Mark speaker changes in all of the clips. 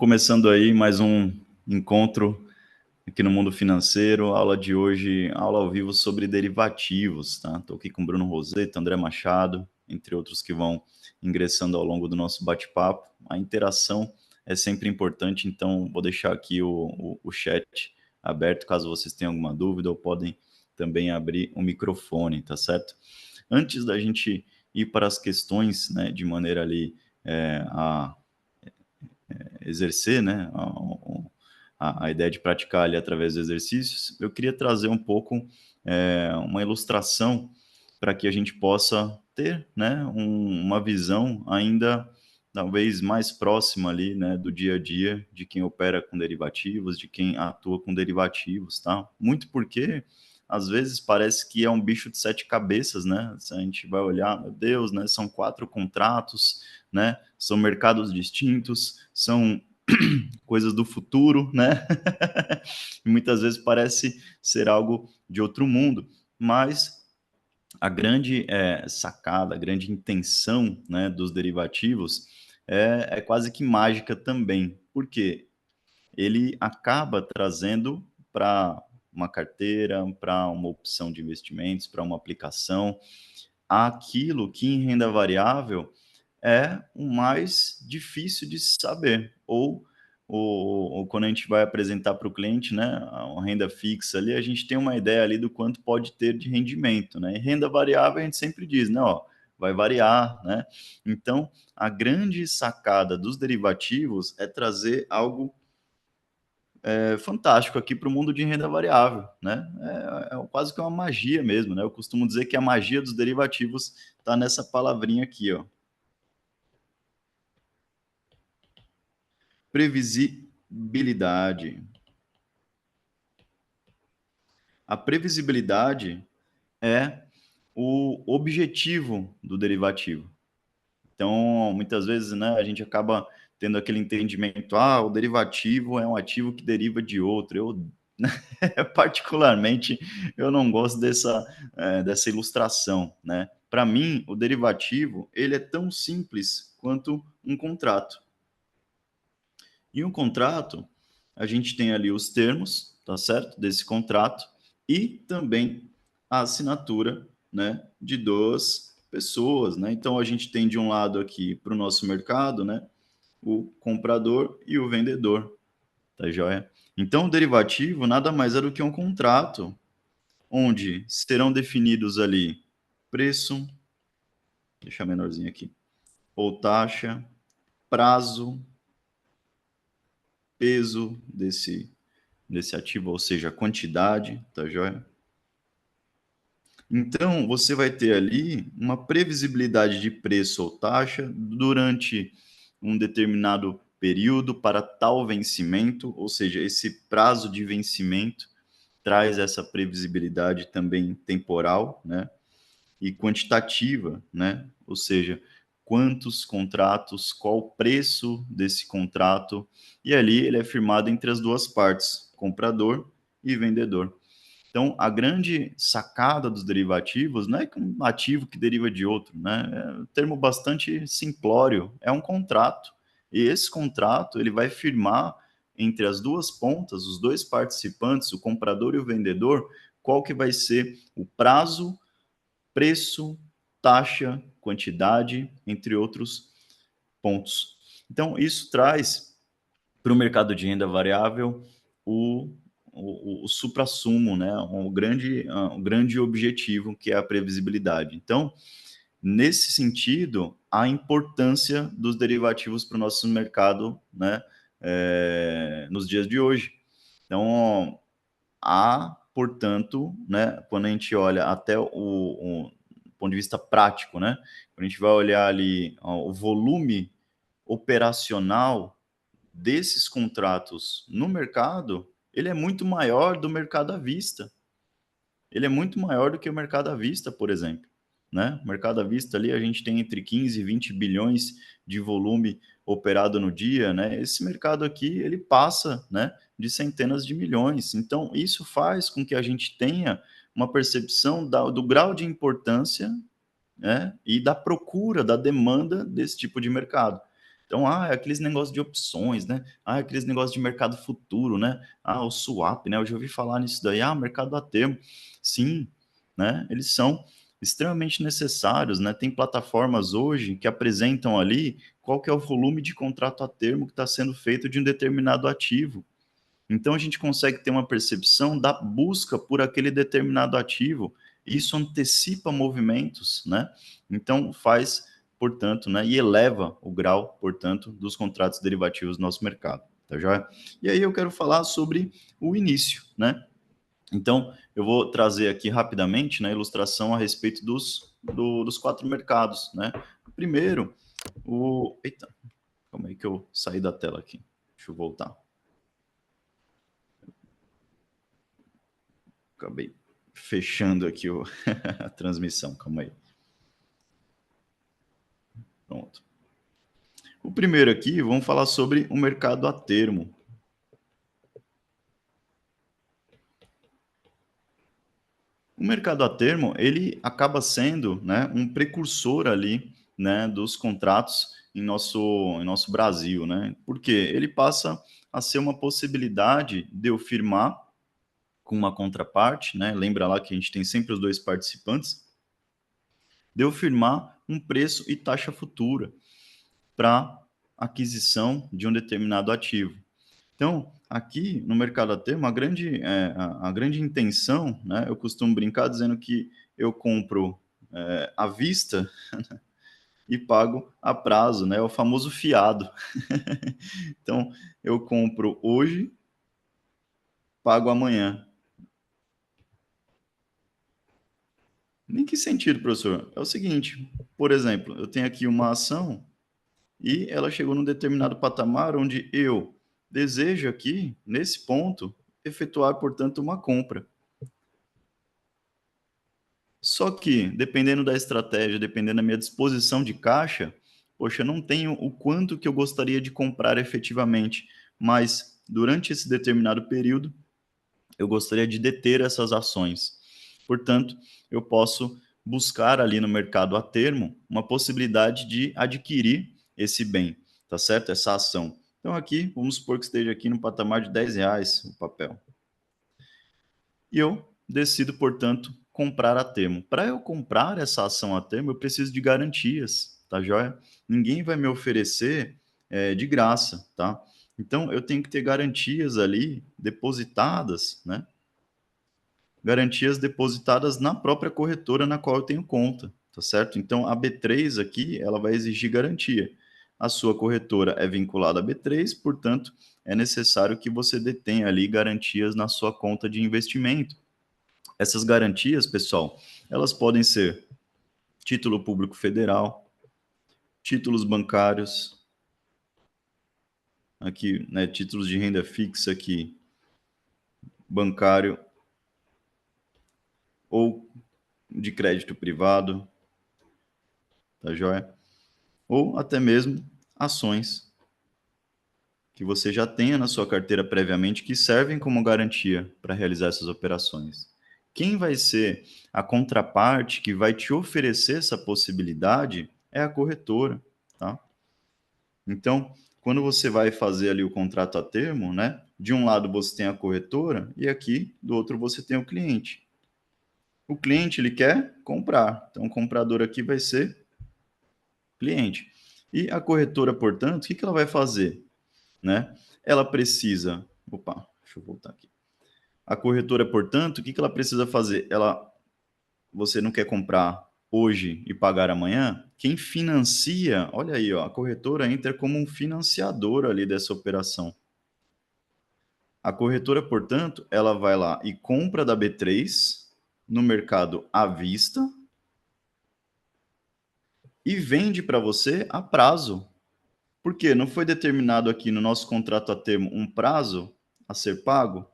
Speaker 1: começando aí mais um encontro aqui no mundo financeiro. A aula de hoje, aula ao vivo sobre derivativos, tá? Estou aqui com Bruno Roseto, André Machado, entre outros que vão ingressando ao longo do nosso bate-papo. A interação é sempre importante, então vou deixar aqui o chat aberto caso vocês tenham alguma dúvida, ou podem também abrir o microfone, tá certo? Antes da gente ir para as questões, né, de maneira ali a exercer, né, a ideia de praticar ali através dos exercícios, eu queria trazer um pouco uma ilustração para que a gente possa ter, né, uma visão ainda talvez mais próxima ali, né, do dia a dia de quem opera com derivativos, de quem atua com derivativos, tá? Muito porque às vezes parece que é um bicho de sete cabeças, né? Se a gente vai olhar, meu Deus, né, são 4 contratos, né? São mercados distintos, são coisas do futuro, né? E muitas vezes parece ser algo de outro mundo, mas a grande sacada, a grande intenção, né, dos derivativos é quase que mágica também, porque ele acaba trazendo para uma carteira, para uma opção de investimentos, para uma aplicação, aquilo que em renda variável é o mais difícil de saber. Ou quando a gente vai apresentar para o cliente, né, uma renda fixa ali, a gente tem uma ideia ali do quanto pode ter de rendimento, né? E renda variável a gente sempre diz, né, ó, vai variar, né? Então, a grande sacada dos derivativos é trazer algo fantástico aqui para o mundo de renda variável, né? É quase que uma magia mesmo, né? Eu costumo dizer que a magia dos derivativos está nessa palavrinha aqui, ó. Previsibilidade. A previsibilidade é o objetivo do derivativo. Então, muitas vezes, né, a gente acaba tendo aquele entendimento, o derivativo é um ativo que deriva de outro. Eu, particularmente, eu não gosto dessa ilustração, né? Para mim, o derivativo, ele é tão simples quanto um contrato. E um contrato, a gente tem ali os termos, tá certo? Desse contrato e também a assinatura, né, de duas pessoas, né? Então a gente tem de um lado aqui para o nosso mercado, né, o comprador e o vendedor, tá joia? Então o derivativo nada mais é do que um contrato onde serão definidos ali preço, deixa menorzinho aqui, ou taxa, prazo, peso desse ativo, ou seja, a quantidade, tá joia? Então, você vai ter ali uma previsibilidade de preço ou taxa durante um determinado período para tal vencimento, ou seja, esse prazo de vencimento traz essa previsibilidade também temporal, né? E quantitativa, né? Ou seja, quantos contratos, qual o preço desse contrato, e ali ele é firmado entre as duas partes, comprador e vendedor. Então, a grande sacada dos derivativos não é que um ativo que deriva de outro, né? É um termo bastante simplório, é um contrato. E esse contrato, ele vai firmar entre as duas pontas, os dois participantes, o comprador e o vendedor, qual que vai ser o prazo, preço, taxa, quantidade, entre outros pontos. Então, isso traz para o mercado de renda variável o, o suprassumo, né? Um grande objetivo, que é a previsibilidade. Então, nesse sentido, a importância dos derivativos para o nosso mercado, né? Nos dias de hoje. Então, há, portanto, né, quando a gente olha até o ponto de vista prático, né, quando a gente vai olhar ali o volume operacional desses contratos no mercado, ele é muito maior do mercado à vista. Ele é muito maior do que o mercado à vista, por exemplo. Né? O mercado à vista ali a gente tem entre 15 e 20 bilhões de volume operado no dia, né? Esse mercado aqui ele passa, né, de centenas de milhões. Então isso faz com que a gente tenha uma percepção do grau de importância, né, e da procura, da demanda desse tipo de mercado. Então, é aqueles negócios de opções, né? É aqueles negócios de mercado futuro, né? O swap, né? Eu já ouvi falar nisso daí. Mercado a termo. Sim, né? Eles são extremamente necessários, né? Tem plataformas hoje que apresentam ali qual que é o volume de contrato a termo que está sendo feito de um determinado ativo. Então a gente consegue ter uma percepção da busca por aquele determinado ativo. Isso antecipa movimentos, né? Então faz, portanto, né, e eleva o grau, portanto, dos contratos derivativos no nosso mercado, tá joia? E aí eu quero falar sobre o início, né? Então, eu vou trazer aqui rapidamente, né, a ilustração a respeito dos quatro mercados, né? Primeiro, Eita, calma aí que eu saí da tela aqui. Deixa eu voltar. Acabei fechando aqui a transmissão, calma aí. Pronto. O primeiro aqui, vamos falar sobre o mercado a termo. O mercado a termo, ele acaba sendo, né, um precursor ali, né, dos contratos em nosso Brasil, né? Porque ele passa a ser uma possibilidade de eu firmar com uma contraparte, né? Lembra lá que a gente tem sempre os dois participantes, de eu firmar um preço e taxa futura para aquisição de um determinado ativo. Então, aqui no mercado a termo, a grande intenção, né, eu costumo brincar dizendo que eu compro à vista e pago a prazo, né, o famoso fiado. Então, eu compro hoje, pago amanhã. Em que sentido, professor? É o seguinte, por exemplo, eu tenho aqui uma ação e ela chegou num determinado patamar onde eu desejo aqui, nesse ponto, efetuar, portanto, uma compra. Só que, dependendo da estratégia, dependendo da minha disposição de caixa, poxa, eu não tenho o quanto que eu gostaria de comprar efetivamente, mas durante esse determinado período, eu gostaria de deter essas ações. Portanto, eu posso buscar ali no mercado a termo uma possibilidade de adquirir esse bem, tá certo? Essa ação. Então aqui, vamos supor que esteja aqui no patamar de R$ 10 o papel. E eu decido, portanto, comprar a termo. Para eu comprar essa ação a termo, eu preciso de garantias, tá joia? Ninguém vai me oferecer de graça, tá? Então, eu tenho que ter garantias ali depositadas, né? Garantias depositadas na própria corretora na qual eu tenho conta, tá certo? Então, a B3 aqui, ela vai exigir garantia. A sua corretora é vinculada à B3, portanto, é necessário que você detenha ali garantias na sua conta de investimento. Essas garantias, pessoal, elas podem ser título público federal, títulos bancários, aqui, né, títulos de renda fixa aqui, bancário ou de crédito privado, tá joia? Ou até mesmo ações que você já tenha na sua carteira previamente que servem como garantia para realizar essas operações. Quem vai ser a contraparte que vai te oferecer essa possibilidade é a corretora, tá? Então, quando você vai fazer ali o contrato a termo, né? De um lado você tem a corretora e aqui do outro você tem o cliente. O cliente ele quer comprar, então o comprador aqui vai ser cliente. E a corretora, portanto, o que ela vai fazer, né? Ela precisa, opa, deixa eu voltar aqui. A corretora, portanto, o que ela precisa fazer? Você não quer comprar hoje e pagar amanhã? Quem financia, olha aí, ó, a corretora entra como um financiador ali dessa operação. A corretora, portanto, ela vai lá e compra da B3 no mercado à vista e vende para você a prazo. Por quê? Não foi determinado aqui no nosso contrato a termo um prazo a ser pago?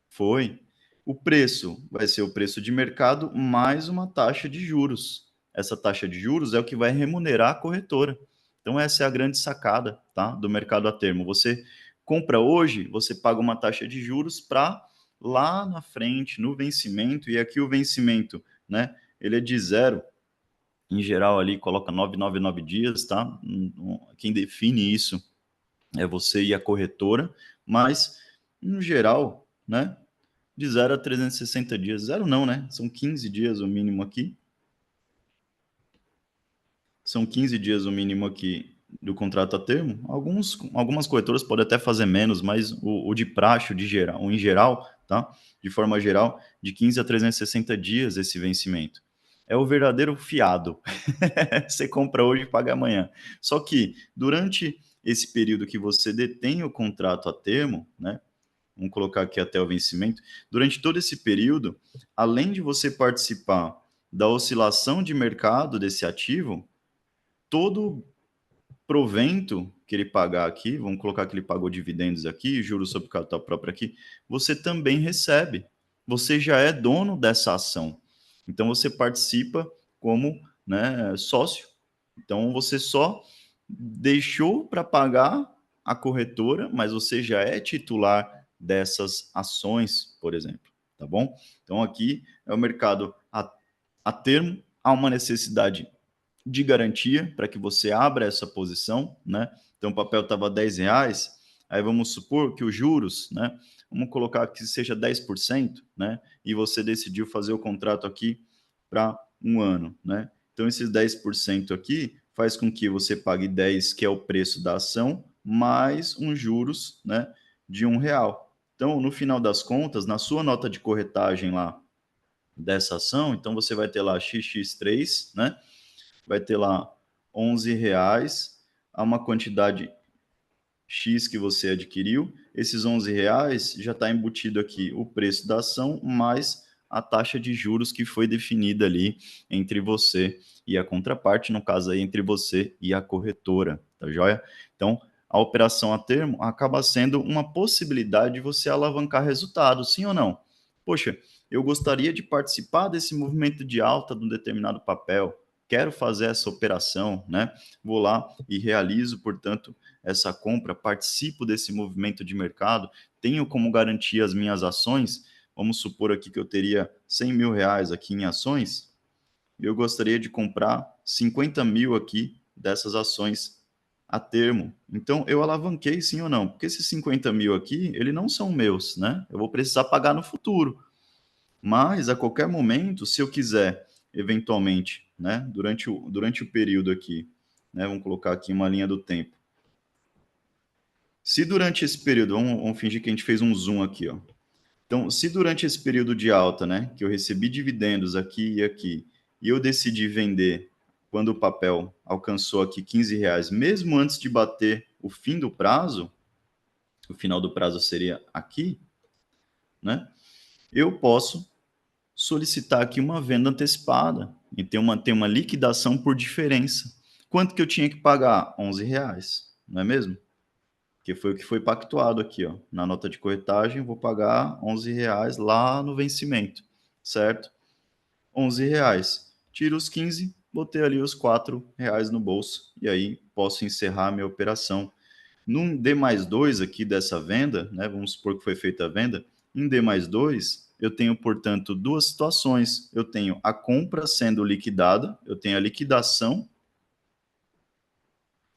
Speaker 1: Foi. O preço vai ser o preço de mercado mais uma taxa de juros. Essa taxa de juros é o que vai remunerar a corretora. Então, essa é a grande sacada, tá, do mercado a termo. Você compra hoje, você paga uma taxa de juros para lá na frente, no vencimento, e aqui o vencimento, né, ele é de 0 Em geral, ali coloca 999 dias, tá? Quem define isso é você e a corretora, mas, no geral, né, de 0 a 360 dias. Zero não, né? São 15 dias o mínimo aqui. São 15 dias o mínimo aqui do contrato a termo. Algumas corretoras podem até fazer menos, mas o de praxe, o de geral, o em geral, tá? De forma geral, de 15 a 360 dias esse vencimento. É o verdadeiro fiado. Você compra hoje e paga amanhã. Só que durante esse período que você detém o contrato a termo, né? Vamos colocar aqui até o vencimento. Durante todo esse período, além de você participar da oscilação de mercado desse ativo, todo provento que ele pagar aqui, vamos colocar que ele pagou dividendos aqui, juros sobre capital próprio aqui, você também recebe. Você já é dono dessa ação. Então você participa como, né, sócio. Então você só deixou para pagar a corretora, mas você já é titular dessas ações, por exemplo, tá bom? Então aqui é o mercado a termo, há uma necessidade de garantia para que você abra essa posição, né? Então o papel estava R$ 10, aí vamos supor que os juros, né? Vamos colocar que seja 10%, né? E você decidiu fazer o contrato aqui para um ano, né? Então esses 10% aqui faz com que você pague 10, que é o preço da ação, mais uns juros, né, de R$ 1. Então, no final das contas, na sua nota de corretagem lá dessa ação, então você vai ter lá XX3, né? Vai ter lá R$ 11, a uma quantidade X que você adquiriu. Esses R$ 11 já está embutido aqui o preço da ação, mais a taxa de juros que foi definida ali entre você e a contraparte, no caso aí entre você e a corretora, tá joia? Então, a operação a termo acaba sendo uma possibilidade de você alavancar resultados, sim ou não? Poxa, eu gostaria de participar desse movimento de alta de um determinado papel, quero fazer essa operação, né? Vou lá e realizo, portanto, essa compra, participo desse movimento de mercado, tenho como garantia as minhas ações. Vamos supor aqui que eu teria R$ 100.000 aqui em ações, e eu gostaria de comprar 50 mil aqui dessas ações a termo. Então, eu alavanquei sim ou não? Porque esses 50 mil aqui, eles não são meus, né? Eu vou precisar pagar no futuro. Mas, a qualquer momento, se eu quiser, eventualmente, né, durante o período aqui, né, vamos colocar aqui uma linha do tempo. Se durante esse período, vamos fingir que a gente fez um zoom aqui, ó. Então, se durante esse período de alta, né, que eu recebi dividendos aqui, e eu decidi vender quando o papel alcançou aqui R$ 15, mesmo antes de bater o fim do prazo, o final do prazo seria aqui, né, eu posso solicitar aqui uma venda antecipada e ter uma liquidação por diferença. Quanto que eu tinha que pagar? R$ 11, não é mesmo? Que foi o que foi pactuado aqui, ó. Na nota de corretagem, eu vou pagar R$ 11 lá no vencimento, certo? R$ 11. Tiro os 15, botei ali os R$ 4 no bolso e aí posso encerrar a minha operação. Num D mais 2 aqui dessa venda, né? Vamos supor que foi feita a venda. Em D mais 2, eu tenho, portanto, duas situações. Eu tenho a compra sendo liquidada, eu tenho a liquidação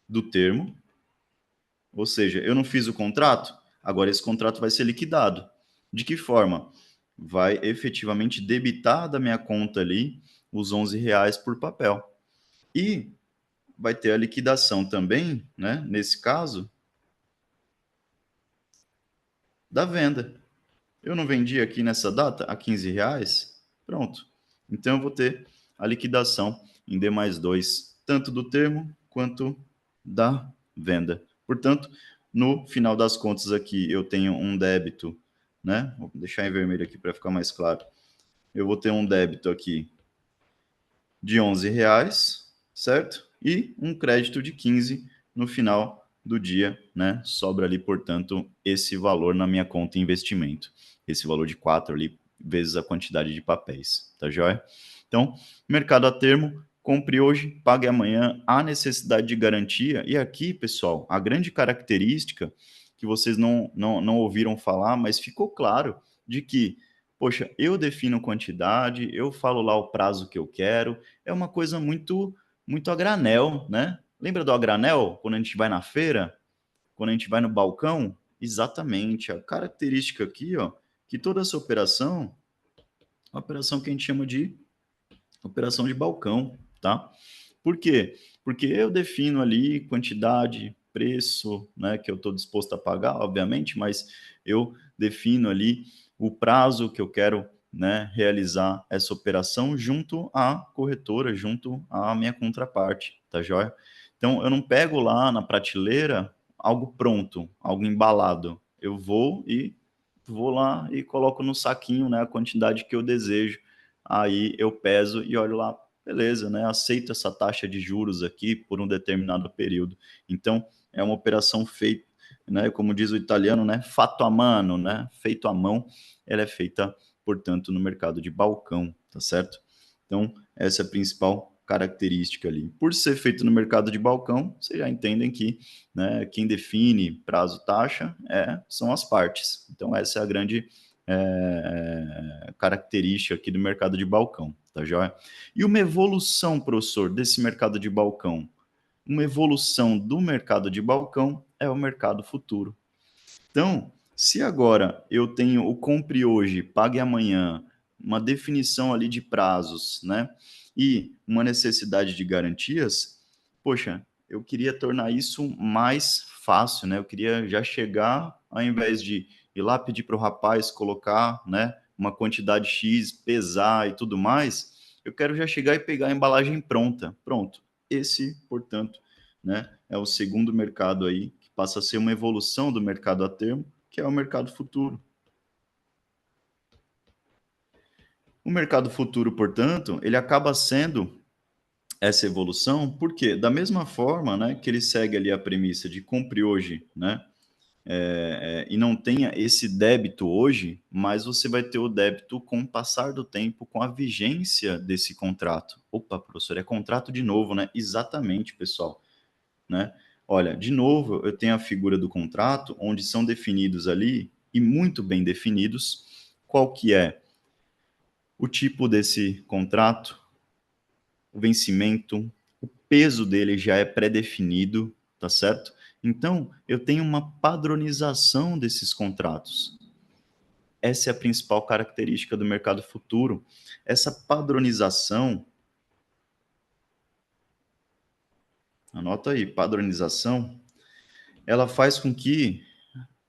Speaker 1: do termo, ou seja, eu não fiz o contrato, agora esse contrato vai ser liquidado. De que forma? Vai efetivamente debitar da minha conta ali os R$ 11 por papel. E vai ter a liquidação também, né, nesse caso, da venda. Eu não vendi aqui nessa data a R$ 15? Pronto. Então eu vou ter a liquidação em D mais 2, tanto do termo quanto da venda. Portanto, no final das contas aqui eu tenho um débito, né? Vou deixar em vermelho aqui para ficar mais claro. Eu vou ter um débito aqui de R$ 11, certo? E um crédito de 15 no final do dia, né? Sobra ali, portanto, esse valor na minha conta investimento. Esse valor de 4 ali, vezes a quantidade de papéis, tá joia? Então, mercado a termo, compre hoje, pague amanhã, há necessidade de garantia. E aqui, pessoal, a grande característica que vocês não ouviram falar, mas ficou claro, de que poxa, eu defino quantidade, eu falo lá o prazo que eu quero, é uma coisa muito a granel, né. Lembra do a granel, quando a gente vai na feira? Quando a gente vai no balcão? Exatamente, a característica aqui, ó, que toda essa operação, é uma operação que a gente chama de operação de balcão, tá? Por quê? Porque eu defino ali quantidade, preço, né, que eu estou disposto a pagar, obviamente, mas eu defino ali o prazo que eu quero, né, realizar essa operação junto à corretora, junto à minha contraparte, tá joia? Então, eu não pego lá na prateleira algo pronto, algo embalado. Eu vou lá e coloco no saquinho, né, a quantidade que eu desejo. Aí eu peso e olho lá, beleza, né, aceito essa taxa de juros aqui por um determinado período. Então, é uma operação feita, né, como diz o italiano, né, fatto a mano, né, feito à mão, ela é feita, portanto, no mercado de balcão, tá certo? Então, essa é a principal característica ali. Por ser feito no mercado de balcão, vocês já entendem que, né, quem define prazo taxa são as partes. Então, essa é a grande característica aqui do mercado de balcão, tá joia? E uma evolução, professor, desse mercado de balcão? Uma evolução do mercado de balcão é o mercado futuro. Então, se agora eu tenho o compre hoje, pague amanhã, uma definição ali de prazos, né? E uma necessidade de garantias, poxa, eu queria tornar isso mais fácil, né? Eu queria já chegar, ao invés de ir lá pedir para o rapaz colocar, né, uma quantidade X, pesar e tudo mais, eu quero já chegar e pegar a embalagem pronta. Pronto. Esse, portanto, né, é o segundo mercado aí, que passa a ser uma evolução do mercado a termo, que é o mercado futuro. O mercado futuro, portanto, ele acaba sendo essa evolução, porque da mesma forma, né, que ele segue ali a premissa de compre hoje, né, e não tenha esse débito hoje, mas você vai ter o débito com o passar do tempo, com a vigência desse contrato. Opa, professor, é contrato de novo, né? Exatamente, pessoal, né? Olha, de novo, eu tenho a figura do contrato, onde são definidos ali, e muito bem definidos, qual que é o tipo desse contrato, o vencimento, o peso dele já é pré-definido, tá certo? Então, eu tenho uma padronização desses contratos. Essa é a principal característica do mercado futuro. Essa padronização, anota aí, padronização, ela faz com que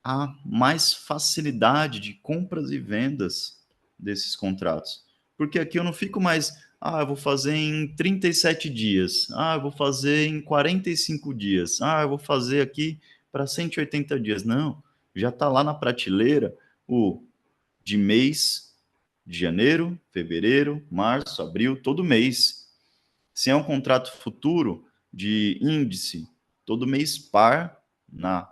Speaker 1: há mais facilidade de compras e vendas desses contratos. Porque aqui eu não fico mais, eu vou fazer em 37 dias, eu vou fazer em 45 dias, eu vou fazer aqui para 180 dias. Não, já está lá na prateleira o de mês de janeiro, fevereiro, março, abril, todo mês. Se é um contrato futuro de índice, todo mês par, na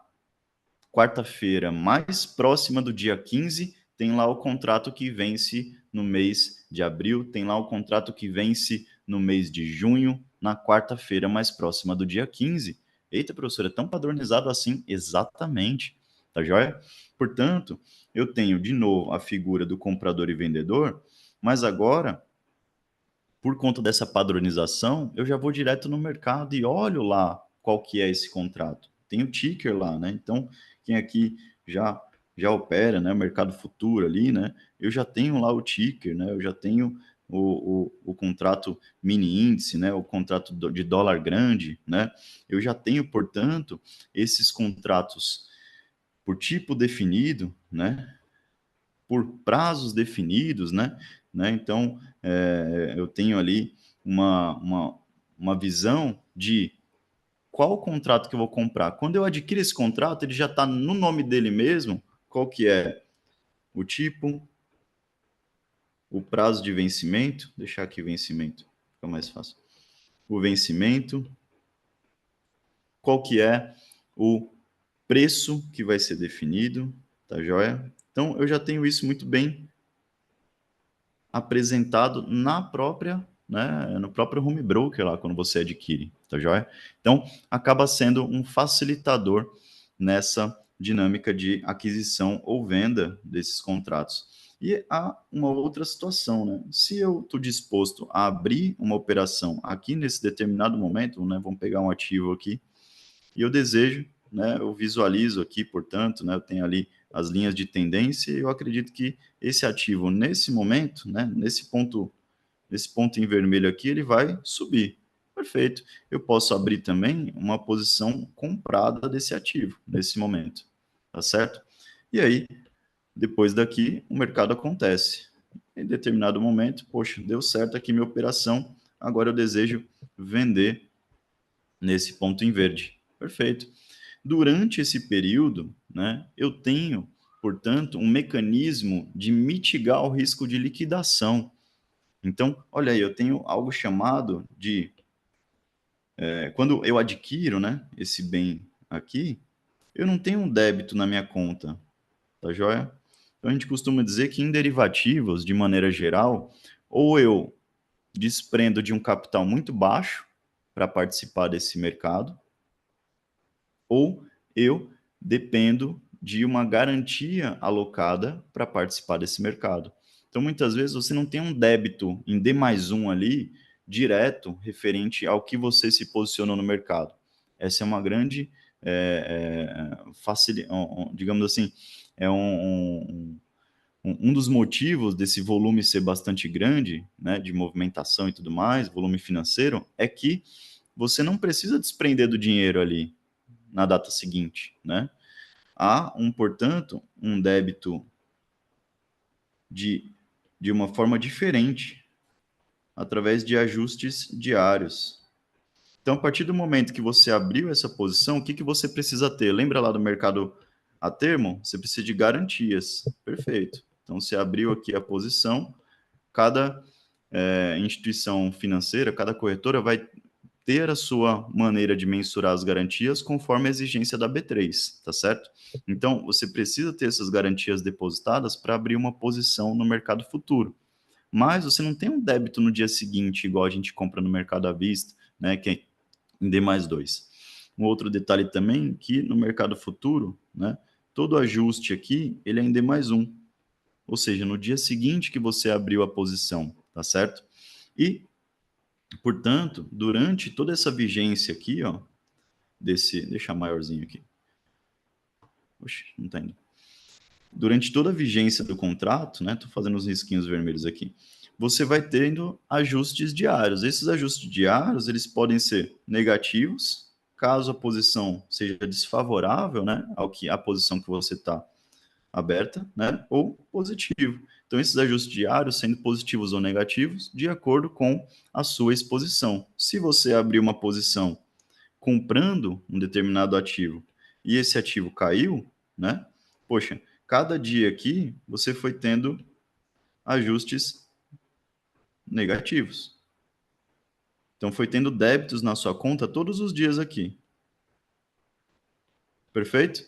Speaker 1: quarta-feira mais próxima do dia 15, tem lá o contrato que vence no mês de abril, tem lá o contrato que vence no mês de junho, na quarta-feira mais próxima do dia 15. Eita, professora, é tão padronizado assim? Exatamente, tá joia? Portanto, eu tenho de novo a figura do comprador e vendedor, mas agora, por conta dessa padronização, eu já vou direto no mercado e olho lá qual que é esse contrato. Tem o ticker lá, né? Então, quem aqui já já opera, né, mercado futuro ali, né? Eu já tenho lá o ticker, né? Eu já tenho o contrato mini índice, né? O contrato de dólar grande, né? Eu já tenho, portanto, esses contratos por tipo definido, né? Por prazos definidos, né? Então, eu tenho ali uma visão de qual contrato que eu vou comprar. Quando eu adquiro esse contrato, ele já está no nome dele mesmo, qual que é o tipo, o prazo de vencimento, deixar aqui vencimento, fica mais fácil. O vencimento, qual que é o preço que vai ser definido, tá joia? Então, eu já tenho isso muito bem apresentado na própria, né, no próprio home broker lá quando você adquire, tá joia? Então, acaba sendo um facilitador nessa dinâmica de aquisição ou venda desses contratos. E há uma outra situação, né? Se eu estou disposto a abrir uma operação aqui nesse determinado momento, né? Vamos pegar um ativo aqui, e eu desejo, né? Eu visualizo aqui, portanto, né? Eu tenho ali as linhas de tendência, e eu acredito que esse ativo, nesse momento, né? Nesse ponto em vermelho aqui, ele vai subir. Perfeito. Eu posso abrir também uma posição comprada desse ativo, nesse momento. Tá certo? E aí, depois daqui, o mercado acontece. Em determinado momento, poxa, deu certo aqui minha operação, agora eu desejo vender nesse ponto em verde. Perfeito. Durante esse período, né, eu tenho, portanto, um mecanismo de mitigar o risco de liquidação. Então, olha aí, eu tenho algo chamado de... quando eu adquiro, né, esse bem aqui, eu não tenho um débito na minha conta, tá joia? Então, a gente costuma dizer que em derivativos, de maneira geral, ou eu desprendo de um capital muito baixo para participar desse mercado, ou eu dependo de uma garantia alocada para participar desse mercado. Então, muitas vezes, você não tem um débito em D mais um ali, direto, referente ao que você se posicionou no mercado. Essa é uma grande, digamos assim, é um dos motivos desse volume ser bastante grande, né, de movimentação e tudo mais, volume financeiro, é que você não precisa desprender do dinheiro ali na data seguinte, né? Há, portanto, um débito de, de uma forma diferente, através de ajustes diários. Então, a partir do momento que você abriu essa posição, o que você precisa ter? Lembra lá do mercado a termo? Você precisa de garantias. Perfeito. Então, você abriu aqui a posição, cada instituição financeira, cada corretora vai ter a sua maneira de mensurar as garantias conforme a exigência da B3, tá certo? Então, você precisa ter essas garantias depositadas para abrir uma posição no mercado futuro. Mas você não tem um débito no dia seguinte, igual a gente compra no mercado à vista, né, que é em D mais 2. Um outro detalhe também, que no mercado futuro, né, todo ajuste aqui, ele é em D mais 1. Ou seja, no dia seguinte que você abriu a posição, tá certo? E, portanto, durante toda essa vigência aqui, ó, deixar maiorzinho aqui. Oxe, não tá indo. Durante toda a vigência do contrato, né, tô fazendo os risquinhos vermelhos aqui, você vai tendo ajustes diários. Esses ajustes diários, eles podem ser negativos, caso a posição seja desfavorável, né, ao que a posição que você está aberta, né, ou positivo. Então, esses ajustes diários sendo positivos ou negativos, de acordo com a sua exposição. Se você abrir uma posição comprando um determinado ativo e esse ativo caiu, né? Poxa, cada dia aqui você foi tendo ajustes negativos. Então, foi tendo débitos na sua conta todos os dias aqui. Perfeito?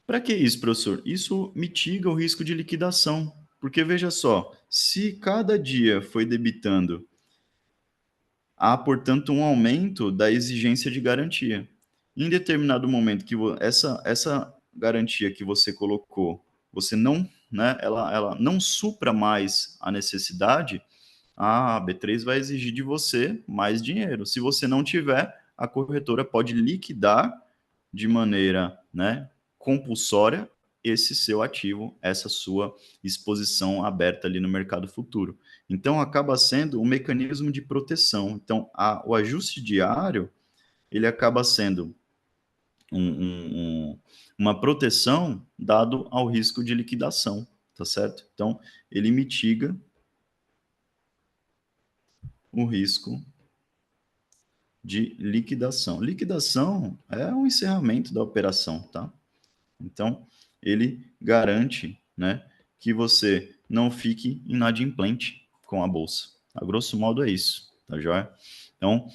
Speaker 1: Para que isso, professor? Isso mitiga o risco de liquidação. Porque veja só, se cada dia foi debitando, há, portanto, um aumento da exigência de garantia. Em determinado momento que essa garantia que você colocou, você não, né, ela não supra mais a necessidade, a B3 vai exigir de você mais dinheiro. Se você não tiver, a corretora pode liquidar de maneira, né, compulsória esse seu ativo, essa sua exposição aberta ali no mercado futuro. Então, acaba sendo um mecanismo de proteção. Então, o ajuste diário, ele acaba sendo uma proteção dado ao risco de liquidação, tá certo? Então, ele mitiga o risco de liquidação. Liquidação é o encerramento da operação, tá? Então, ele garante, né, que você não fique inadimplente com a bolsa. A grosso modo é isso, tá joia? Então,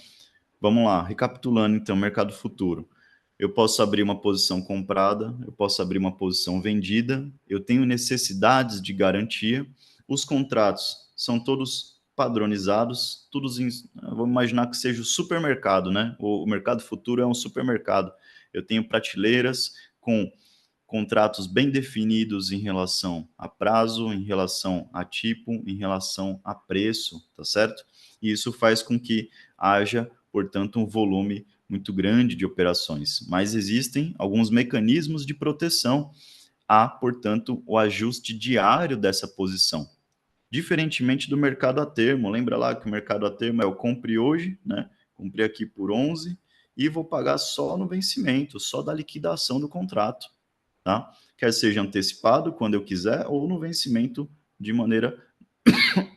Speaker 1: vamos lá, recapitulando então, mercado futuro. Eu posso abrir uma posição comprada, eu posso abrir uma posição vendida, eu tenho necessidades de garantia, os contratos são todos padronizados, todos vamos imaginar que seja o supermercado, né? O mercado futuro é um supermercado. Eu tenho prateleiras com contratos bem definidos em relação a prazo, em relação a tipo, em relação a preço, tá certo? E isso faz com que haja, portanto, um volume muito grande de operações. Mas existem alguns mecanismos de proteção. Há, portanto, o ajuste diário dessa posição. Diferentemente do mercado a termo, lembra lá que o mercado a termo é eu compre hoje, né? Comprei aqui por 11 e vou pagar só no vencimento, só da liquidação do contrato, tá? Quer seja antecipado quando eu quiser ou no vencimento de maneira,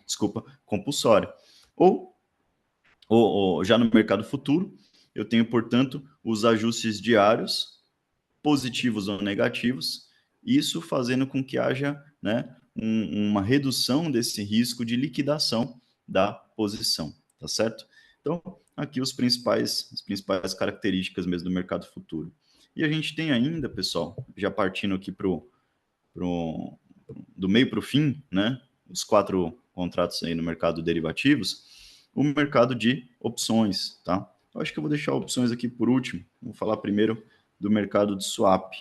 Speaker 1: desculpa, compulsória. Ou já no mercado futuro, eu tenho, portanto, os ajustes diários, positivos ou negativos, isso fazendo com que haja, né, uma redução desse risco de liquidação da posição, tá certo? Então, aqui as principais características mesmo do mercado futuro. E a gente tem ainda, pessoal, já partindo aqui do meio para o fim, né, os 4 contratos aí no mercado de derivativos, o mercado de opções, tá? Eu acho que eu vou deixar opções aqui por último. Vou falar primeiro do mercado de swap,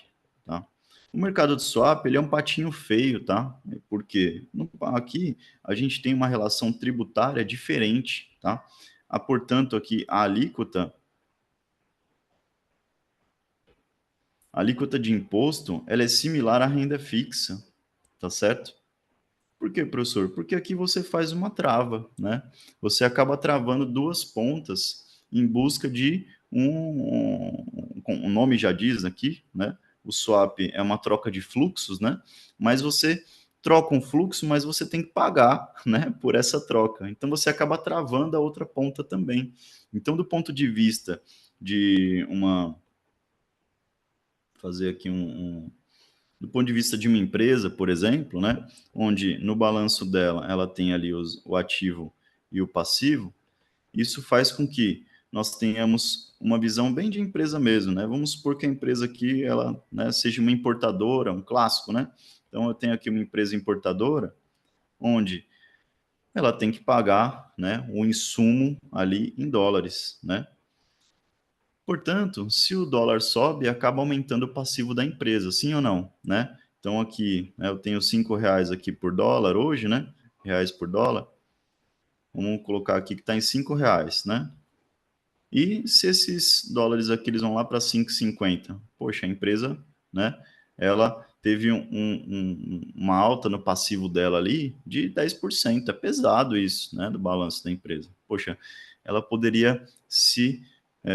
Speaker 1: tá? O mercado de swap, ele é um patinho feio, tá? Porque aqui a gente tem uma relação tributária diferente, tá? Portanto, aqui a alíquota de imposto, ela é similar à renda fixa, tá certo? Por quê, professor? Porque aqui você faz uma trava, né? Você acaba travando duas pontas em busca de o nome já diz aqui, né? O swap é uma troca de fluxos, né? Mas você troca um fluxo, mas você tem que pagar, né, por essa troca. Então você acaba travando a outra ponta também. Então, do ponto de vista de fazer aqui do ponto de vista de uma empresa, por exemplo, né, onde no balanço dela ela tem ali o ativo e o passivo, isso faz com que nós tenhamos uma visão bem de empresa mesmo, né? Vamos supor que a empresa aqui ela, né, seja uma importadora, um clássico, né? Então eu tenho aqui uma empresa importadora onde ela tem que pagar, né, o insumo ali em dólares, né? Portanto, se o dólar sobe, acaba aumentando o passivo da empresa, sim ou não, né? Então aqui, né, eu tenho R$ 5 aqui por dólar hoje, né? Reais por dólar. Vamos colocar aqui que está em R$ 5, né? E se esses dólares aqui eles vão lá para 5,50? Poxa, a empresa, né? Ela teve uma alta no passivo dela ali de 10%. É pesado isso, né? Do balanço da empresa. Poxa, ela poderia se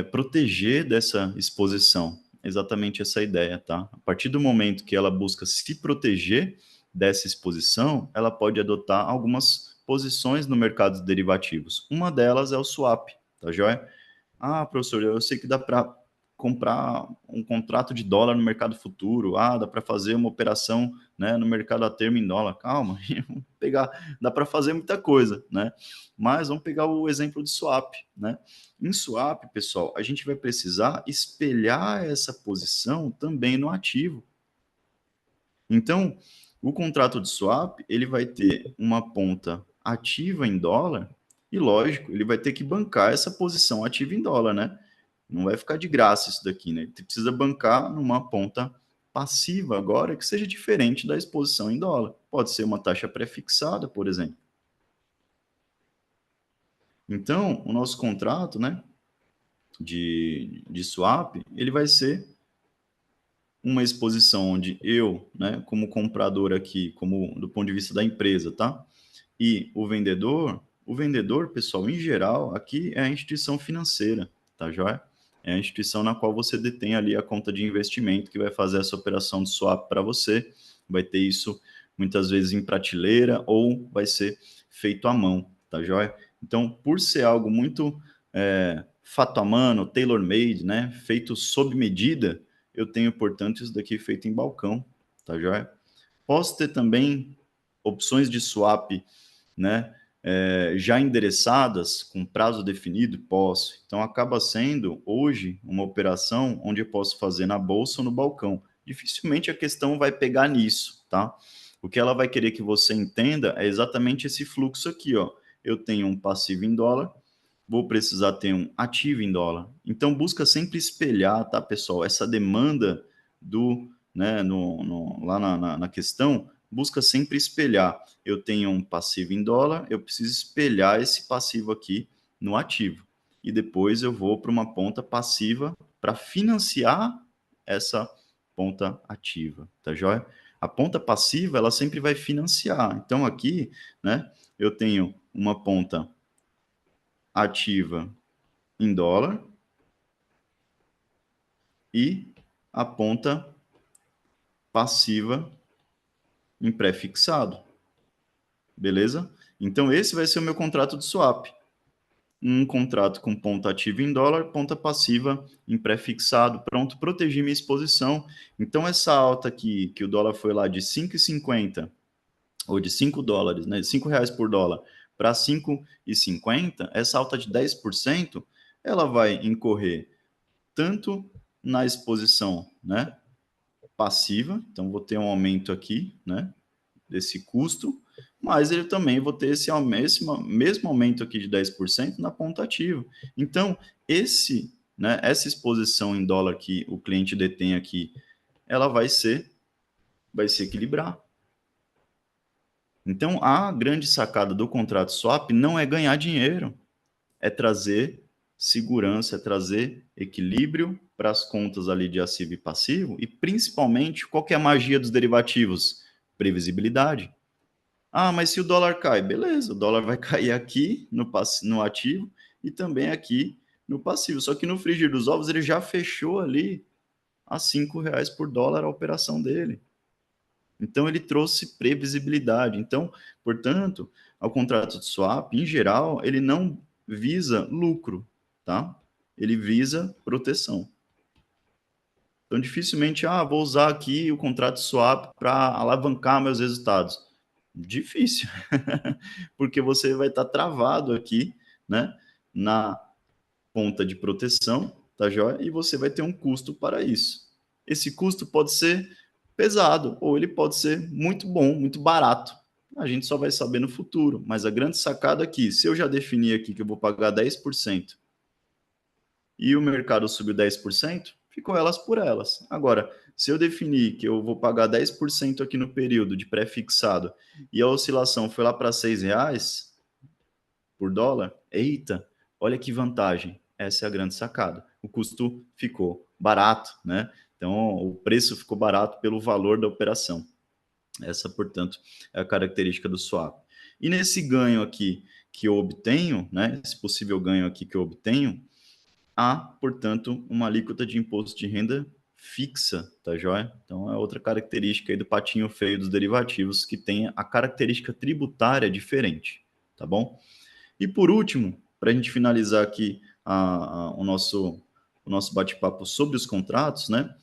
Speaker 1: proteger dessa exposição. Exatamente essa ideia, tá? A partir do momento que ela busca se proteger dessa exposição, ela pode adotar algumas posições no mercado de derivativos. Uma delas é o swap, tá joia? Ah, professor, eu sei que dá para comprar um contrato de dólar no mercado futuro. Ah, dá para fazer uma operação, né, no mercado a termo em dólar. Calma, vamos pegar, dá para fazer muita coisa, né? Mas vamos pegar o exemplo de swap, né? Em swap, pessoal, a gente vai precisar espelhar essa posição também no ativo. Então, o contrato de swap, ele vai ter uma ponta ativa em dólar e, lógico, ele vai ter que bancar essa posição ativa em dólar, né? Não vai ficar de graça isso daqui, né? Ele precisa bancar numa ponta passiva agora que seja diferente da exposição em dólar. Pode ser uma taxa pré-fixada, por exemplo. Então, o nosso contrato, né, de swap, ele vai ser uma exposição onde eu, né, como comprador aqui, como do ponto de vista da empresa, tá? E o vendedor, pessoal, em geral, aqui é a instituição financeira, tá joia? É a instituição na qual você detém ali a conta de investimento que vai fazer essa operação de swap para você. Vai ter isso muitas vezes em prateleira ou vai ser feito à mão, tá joia? Então, por ser algo muito fato a mano, tailor-made, né? Feito sob medida, eu tenho, portanto, isso daqui feito em balcão, tá joia? Posso ter também opções de swap, né, já endereçadas, com prazo definido? Posso. Então, acaba sendo, hoje, uma operação onde eu posso fazer na bolsa ou no balcão. Dificilmente a questão vai pegar nisso, tá? O que ela vai querer que você entenda é exatamente esse fluxo aqui, ó. Eu tenho um passivo em dólar, vou precisar ter um ativo em dólar. Então, busca sempre espelhar, tá, pessoal, essa demanda do né, lá na questão, busca sempre espelhar. Eu tenho um passivo em dólar, eu preciso espelhar esse passivo aqui no ativo. E depois eu vou para uma ponta passiva para financiar essa ponta ativa, tá joia? A ponta passiva, ela sempre vai financiar. Então aqui, né, eu tenho uma ponta ativa em dólar e a ponta passiva em pré-fixado, beleza? Então esse vai ser o meu contrato de swap. Um contrato com ponta ativa em dólar, ponta passiva em pré-fixado, pronto, protegi minha exposição. Então essa alta aqui, que o dólar foi lá de 5,50 ou de 5 dólares, né, de 5 reais por dólar para 5,50, essa alta de 10%, ela vai incorrer tanto na exposição, né, passiva, então vou ter um aumento aqui, né, desse custo, mas ele também vou ter esse mesmo aumento aqui de 10% na ponta ativa. Então, essa exposição em dólar que o cliente detém aqui, ela vai se equilibrar. Então, a grande sacada do contrato swap não é ganhar dinheiro, é trazer segurança, é trazer equilíbrio para as contas ali de ativo e passivo, e principalmente, qual que é a magia dos derivativos? Previsibilidade. Ah, mas se o dólar cai, beleza, o dólar vai cair aqui no ativo e também aqui no passivo. Só que no frigir dos ovos ele já fechou ali a 5 reais por dólar a operação dele. Então ele trouxe previsibilidade. Então, portanto, ao contrato de swap, em geral, ele não visa lucro, tá? Ele visa proteção. Então, dificilmente, vou usar aqui o contrato de swap para alavancar meus resultados. Difícil, porque você vai estar travado aqui, né, na ponta de proteção, tá joia? E você vai ter um custo para isso. Esse custo pode ser pesado ou ele pode ser muito bom, muito barato. A gente só vai saber no futuro, mas a grande sacada aqui, se eu já definir aqui que eu vou pagar 10% e o mercado subiu 10%, ficou elas por elas. Agora, se eu definir que eu vou pagar 10% aqui no período de pré-fixado e a oscilação foi lá para 6 reais por dólar, eita, olha que vantagem. Essa é a grande sacada. O custo ficou barato, né? Então, o preço ficou barato pelo valor da operação. Essa, portanto, é a característica do swap. E nesse ganho aqui que eu obtenho, né? Esse possível ganho aqui que eu obtenho, há, portanto, uma alíquota de imposto de renda fixa, tá joia? Então é outra característica aí do patinho feio dos derivativos, que tem a característica tributária diferente, tá bom? E por último, para a gente finalizar aqui o nosso bate-papo sobre os contratos, né?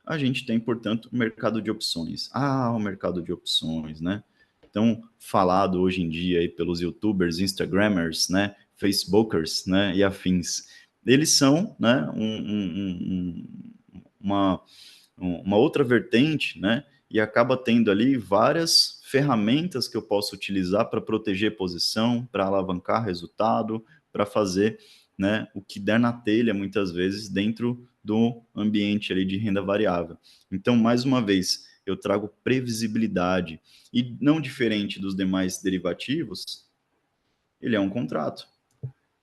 Speaker 1: A gente tem, portanto, o mercado de opções. O mercado de opções, né? Então, falado hoje em dia aí pelos YouTubers, Instagrammers, né? Facebookers, né? E afins. Eles são, né? Uma outra vertente, né? E acaba tendo ali várias ferramentas que eu posso utilizar para proteger posição, para alavancar resultado, para fazer, né, o que der na telha, muitas vezes, dentro do ambiente ali de renda variável. Então, mais uma vez, eu trago previsibilidade. E não diferente dos demais derivativos, ele é um contrato.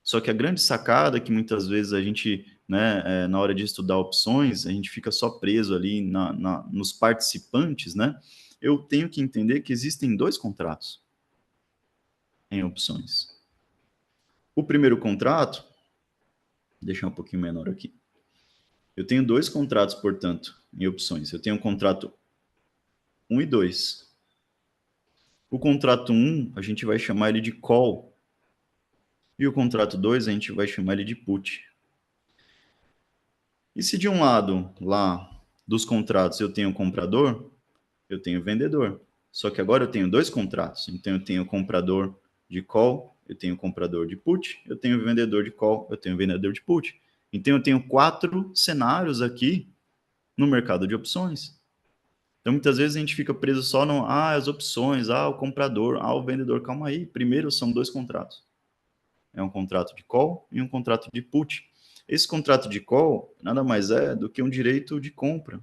Speaker 1: Só que a grande sacada é que muitas vezes a gente, né, na hora de estudar opções, a gente fica só preso ali nos participantes, né? Eu tenho que entender que existem dois contratos em opções. O primeiro contrato, deixar um pouquinho menor aqui. Eu tenho dois contratos, portanto, em opções. Eu tenho o contrato 1 e 2. O contrato 1, a gente vai chamar ele de call. E o contrato 2, a gente vai chamar ele de put. E se de um lado, lá dos contratos, eu tenho comprador, eu tenho vendedor. Só que agora eu tenho dois contratos. Então eu tenho comprador de call, eu tenho comprador de put, eu tenho vendedor de call, eu tenho vendedor de put. Então eu tenho 4 cenários aqui no mercado de opções. Então muitas vezes a gente fica preso só no as opções, o comprador, o vendedor. Calma aí, primeiro são dois contratos. É um contrato de call e um contrato de put. Esse contrato de call nada mais é do que um direito de compra.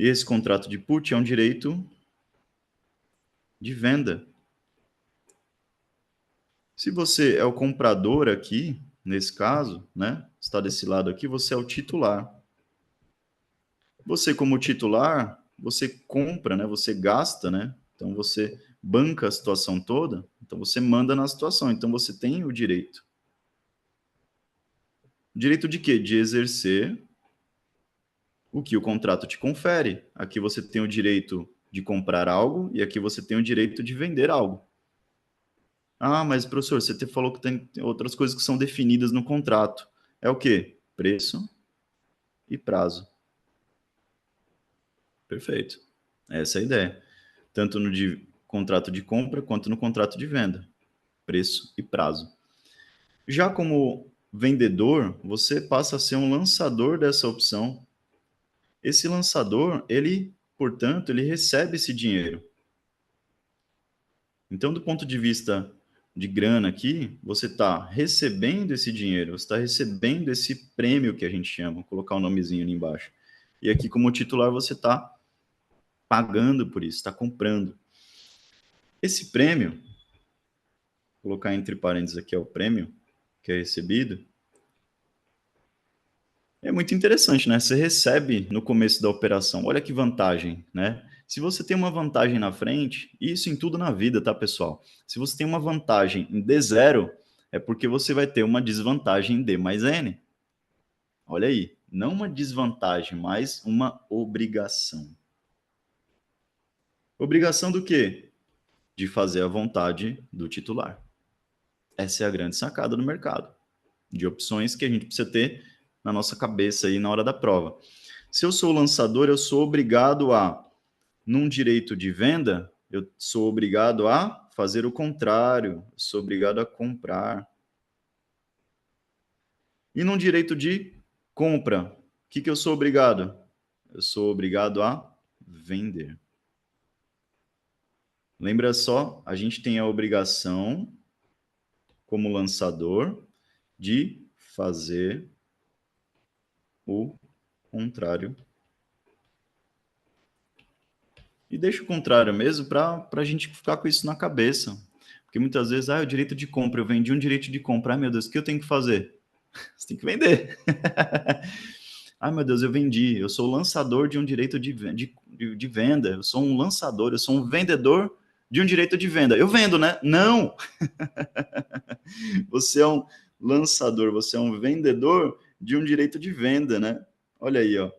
Speaker 1: E esse contrato de put é um direito de venda. Se você é o comprador aqui, nesse caso, né, está desse lado aqui, você é o titular. Você, como titular, você compra, né, você gasta, né, então você banca a situação toda, então você manda na situação, então você tem o direito. Direito de quê? De exercer o que o contrato te confere. Aqui você tem o direito de comprar algo e aqui você tem o direito de vender algo. Ah, mas professor, você falou que tem outras coisas que são definidas no contrato. É o quê? Preço e prazo. Perfeito. Essa é a ideia. Tanto no contrato de compra quanto no contrato de venda. Preço e prazo. Já como vendedor, você passa a ser um lançador dessa opção. Esse lançador, ele, portanto, ele recebe esse dinheiro. Então, do ponto de vista de grana aqui, você está recebendo esse dinheiro, você está recebendo esse prêmio que a gente chama, vou colocar o nomezinho ali embaixo. E aqui, como titular, você está pagando por isso, está comprando. Esse prêmio, vou colocar entre parênteses aqui é o prêmio que é recebido, é muito interessante, né? Você recebe no começo da operação. Olha que vantagem, né? Se você tem uma vantagem na frente, e isso em tudo na vida, tá, pessoal? Se você tem uma vantagem em D0, é porque você vai ter uma desvantagem em D mais N. Olha aí, não uma desvantagem, mas uma obrigação. Obrigação do quê? De fazer a vontade do titular. Essa é a grande sacada do mercado, de opções que a gente precisa ter na nossa cabeça aí na hora da prova. Se eu sou lançador, eu sou obrigado a, num direito de venda, eu sou obrigado a fazer o contrário, eu sou obrigado a comprar. E num direito de compra, o que eu sou obrigado? Eu sou obrigado a vender. Lembra só, a gente tem a obrigação, como lançador, de fazer o contrário. E deixa o contrário mesmo para a gente ficar com isso na cabeça. Porque muitas vezes, o direito de compra, eu vendi um direito de compra. Ai, meu Deus, o que eu tenho que fazer? Você tem que vender. Ai, meu Deus, eu vendi. Eu sou o lançador de um direito de venda. Eu sou um lançador, eu sou um vendedor de um direito de venda. Eu vendo, né? Não! Você é um lançador, você é um vendedor de um direito de venda, né? Olha aí, ó.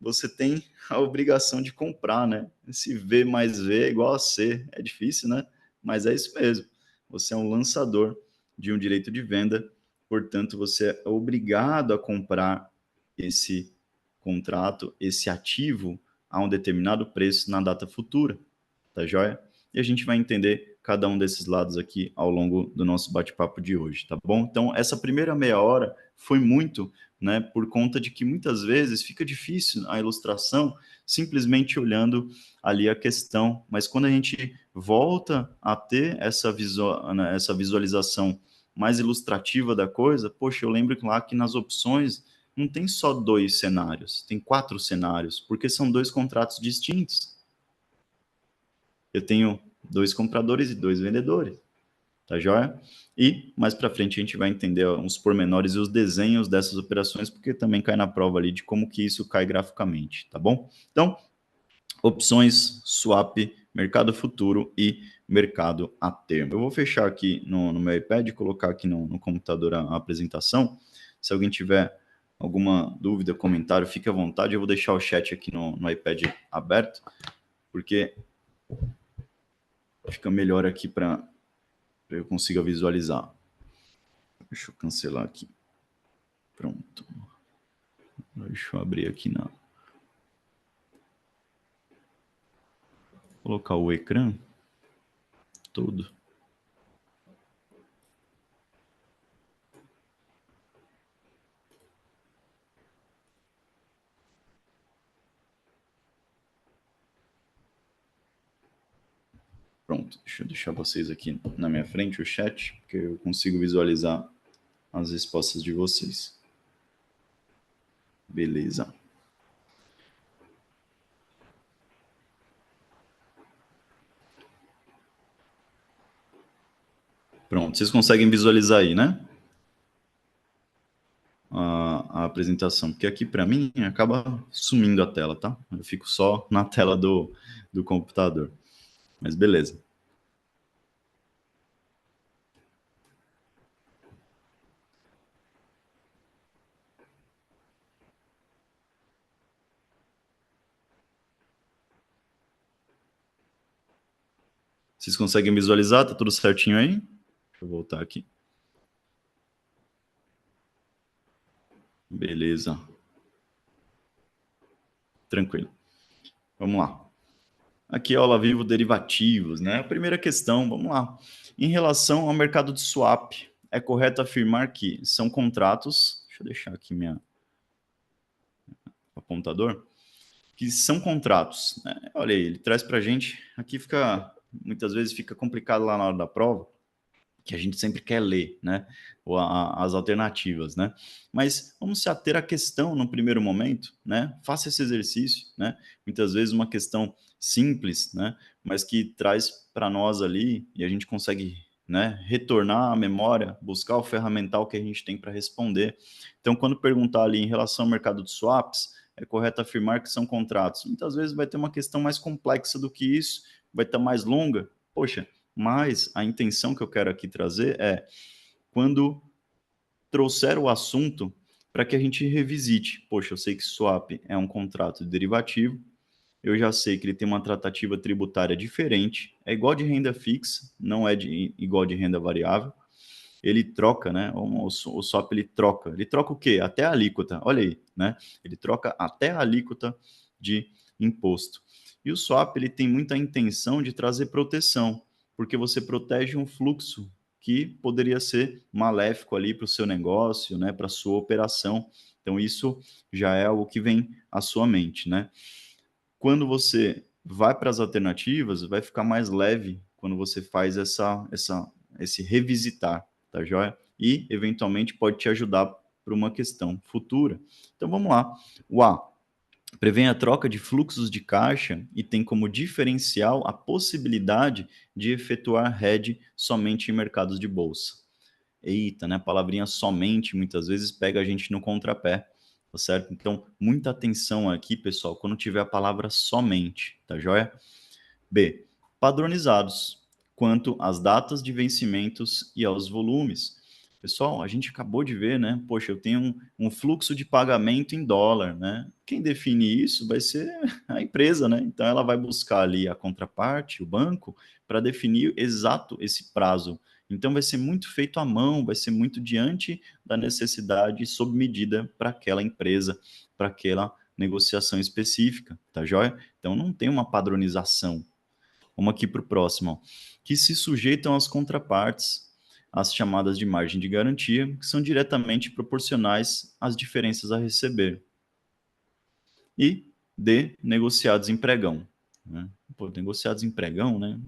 Speaker 1: Você tem a obrigação de comprar, né? Esse V mais V é igual a C. É difícil, né? Mas é isso mesmo. Você é um lançador de um direito de venda, portanto, você é obrigado a comprar esse contrato, esse ativo a um determinado preço na data futura, tá joia? E a gente vai entender cada um desses lados aqui ao longo do nosso bate-papo de hoje, tá bom? Então, essa primeira meia hora foi muito, né, por conta de que muitas vezes fica difícil a ilustração simplesmente olhando ali a questão, mas quando a gente volta a ter né, essa visualização mais ilustrativa da coisa, poxa, eu lembro que lá que nas opções não tem só 2 cenários, tem 4 cenários, porque são 2 contratos distintos. Eu tenho 2 compradores e 2 vendedores, tá joia? E mais para frente a gente vai entender uns pormenores e os desenhos dessas operações, porque também cai na prova ali de como que isso cai graficamente, tá bom? Então, opções, swap, mercado futuro e mercado a termo. Eu vou fechar aqui no meu iPad, colocar aqui no computador a apresentação. Se alguém tiver alguma dúvida, comentário, fique à vontade. Eu vou deixar o chat aqui no iPad aberto, porque fica melhor aqui para eu consiga visualizar. Deixa eu cancelar aqui. Pronto. Deixa eu abrir aqui na. Colocar o ecrã todo. Pronto, deixa eu deixar vocês aqui na minha frente, o chat, porque eu consigo visualizar as respostas de vocês. Beleza. Pronto, vocês conseguem visualizar aí, né? A apresentação, porque aqui para mim acaba sumindo a tela, tá? Eu fico só na tela do computador. Mas beleza. Vocês conseguem visualizar? Tá tudo certinho aí? Deixa eu voltar aqui. Beleza. Tranquilo. Vamos lá. Aqui, aula vivo, derivativos, né? A primeira questão, vamos lá. Em relação ao mercado de swap, é correto afirmar que são contratos. Deixa eu deixar aqui meu apontador. Que são contratos, né? Olha aí, ele traz para a gente. Aqui fica, muitas vezes, fica complicado lá na hora da prova, que a gente sempre quer ler, né? Ou as alternativas, né? Mas vamos se ater à questão no primeiro momento, né? Faça esse exercício, né? Muitas vezes uma questão simples, né? Mas que traz para nós ali e a gente consegue, né? Retornar à memória, buscar o ferramental que a gente tem para responder. Então, quando perguntar ali em relação ao mercado de swaps, é correto afirmar que são contratos. Muitas vezes vai ter uma questão mais complexa do que isso, vai estar mais longa. Poxa, mas a intenção que eu quero aqui trazer é quando trouxer o assunto para que a gente revisite. Poxa, eu sei que swap é um contrato de derivativo, eu já sei que ele tem uma tratativa tributária diferente, é igual de renda fixa, não é igual de renda variável. Ele troca, né? O swap ele troca o quê? Até a alíquota. Olha aí, né? Ele troca até a alíquota de imposto. E o swap ele tem muita intenção de trazer proteção, porque você protege um fluxo que poderia ser maléfico ali para o seu negócio, né? Para a sua operação. Então isso já é algo que vem à sua mente, né? Quando você vai para as alternativas, vai ficar mais leve quando você faz esse revisitar, tá joia? E, eventualmente, pode te ajudar para uma questão futura. Então, vamos lá. O A prevê a troca de fluxos de caixa e tem como diferencial a possibilidade de efetuar hedge somente em mercados de bolsa. Eita, né? A palavrinha somente muitas vezes pega a gente no contrapé, tá certo? Então, muita atenção aqui, pessoal, quando tiver a palavra somente, tá joia? B. Padronizados, quanto às datas de vencimentos e aos volumes. Pessoal, a gente acabou de ver, né? Poxa, eu tenho um fluxo de pagamento em dólar, né? Quem define isso vai ser a empresa, né? Então ela vai buscar ali a contraparte, o banco, para definir exato esse prazo. Então vai ser muito feito à mão, vai ser muito diante da necessidade sob medida para aquela empresa, para aquela negociação específica, tá joia? Então não tem uma padronização. Vamos aqui para o próximo, ó, que se sujeitam às contrapartes, as chamadas de margem de garantia, que são diretamente proporcionais às diferenças a receber. E D, negociados em pregão. Né? Pô, negociados em pregão, né?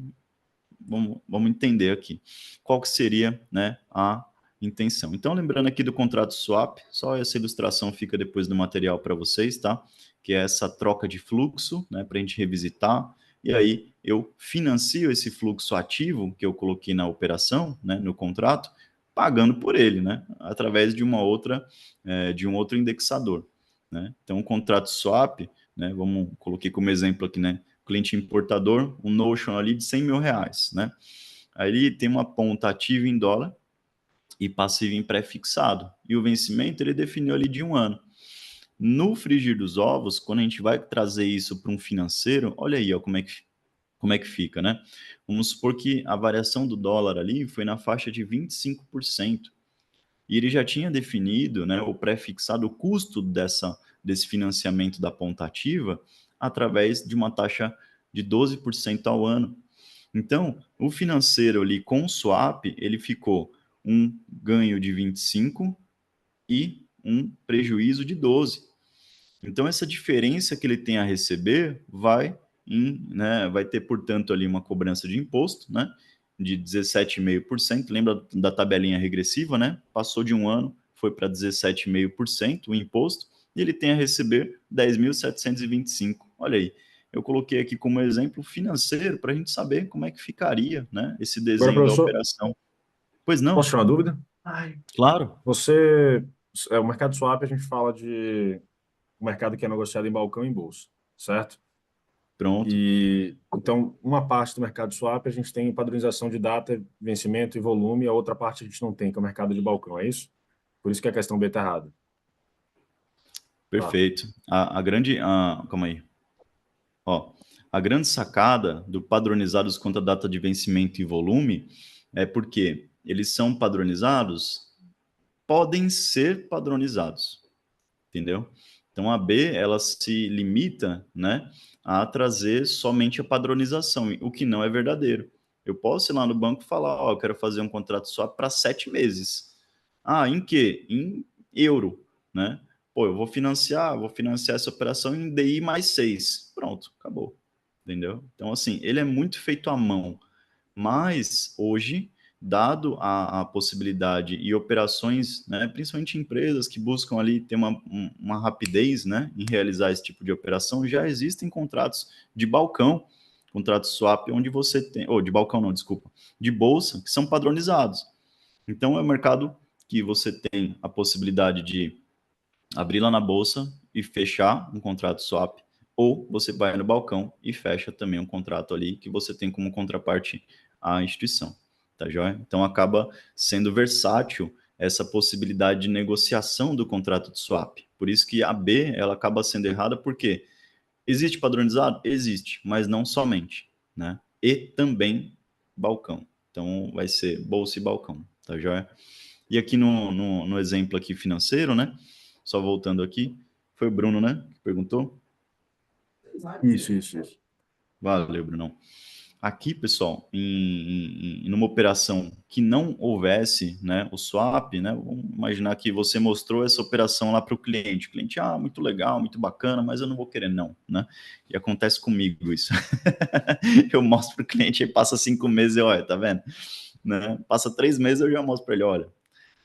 Speaker 1: Vamos entender aqui. Qual que seria, né, a intenção. Então, lembrando aqui do contrato swap, só essa ilustração fica depois do material para vocês, tá? Que é essa troca de fluxo, né, para a gente revisitar. E aí eu financio esse fluxo ativo que eu coloquei na operação, né, no contrato, pagando por ele, né, através de uma outra, de um outro indexador, né? Então, o contrato swap, né, coloquei como exemplo aqui, né, cliente importador, um notion ali de 100 mil reais, né? Aí ele tem uma ponta ativa em dólar e passiva em pré-fixado. E o vencimento ele definiu ali de um ano. No frigir dos ovos, quando a gente vai trazer isso para um financeiro, olha aí ó, como é que fica, né? Vamos supor que a variação do dólar ali foi na faixa de 25%. E ele já tinha definido, né, o pré-fixado, o custo desse financiamento da ponta ativa através de uma taxa de 12% ao ano. Então, o financeiro ali com o swap, ele ficou um ganho de 25 e um prejuízo de 12. Então, essa diferença que ele tem a receber vai ter, portanto, ali uma cobrança de imposto, né, de 17,5%. Lembra da tabelinha regressiva, né? Passou de um ano, foi para 17,5% o imposto, e ele tem a receber 10.725. Olha aí, eu coloquei aqui como exemplo financeiro para a gente saber como é que ficaria, né, esse
Speaker 2: Agora,
Speaker 1: desenho da
Speaker 2: professor,
Speaker 1: operação. Pois
Speaker 2: Posso
Speaker 1: não?
Speaker 2: tirar uma dúvida?
Speaker 1: Claro.
Speaker 2: Você, o mercado swap, a gente fala de um mercado que é negociado em balcão e em bolsa, certo?
Speaker 1: Pronto.
Speaker 2: E então, uma parte do mercado swap a gente tem padronização de data, vencimento e volume, a outra parte a gente não tem, que é o mercado de balcão, é isso? Por isso que a questão B está errada. Tá.
Speaker 1: Perfeito. Calma aí. Ó, a grande sacada do padronizados quanto à data de vencimento e volume é porque eles são padronizados, podem ser padronizados, entendeu? Então a B ela se limita, né, a trazer somente a padronização, o que não é verdadeiro. Eu posso ir lá no banco e falar, ó, eu quero fazer um contrato só para 7 meses. Ah, em quê? Em euro, né? Pô, eu vou financiar essa operação em DI mais 6. Pronto, acabou. Entendeu? Então, assim, ele é muito feito à mão. Mas hoje, dado a possibilidade e operações, né, principalmente empresas que buscam ali ter uma rapidez, né, em realizar esse tipo de operação, já existem contratos de balcão, contratos swap, onde você tem, ou de balcão não, desculpa, de bolsa, que são padronizados. Então é um mercado que você tem a possibilidade de abrir lá na bolsa e fechar um contrato swap, ou você vai no balcão e fecha também um contrato ali que você tem como contraparte a instituição, tá joia? Então acaba sendo versátil essa possibilidade de negociação do contrato de swap. Por isso que a B ela acaba sendo errada porque existe padronizado? Existe, mas não somente, né? E também balcão. Então vai ser bolsa e balcão, tá joia? E aqui no exemplo aqui financeiro, né? Só voltando aqui, foi o Bruno, né? Que perguntou.
Speaker 2: Isso.
Speaker 1: Valeu, Brunão. Aqui, pessoal, numa operação que não houvesse, né, o swap, né, vamos imaginar que você mostrou essa operação lá para o cliente. O cliente, muito legal, muito bacana, mas eu não vou querer não, né? E acontece comigo isso. Eu mostro para o cliente, aí passa 5 meses e olha, tá vendo? Né? Passa 3 meses eu já mostro para ele, olha,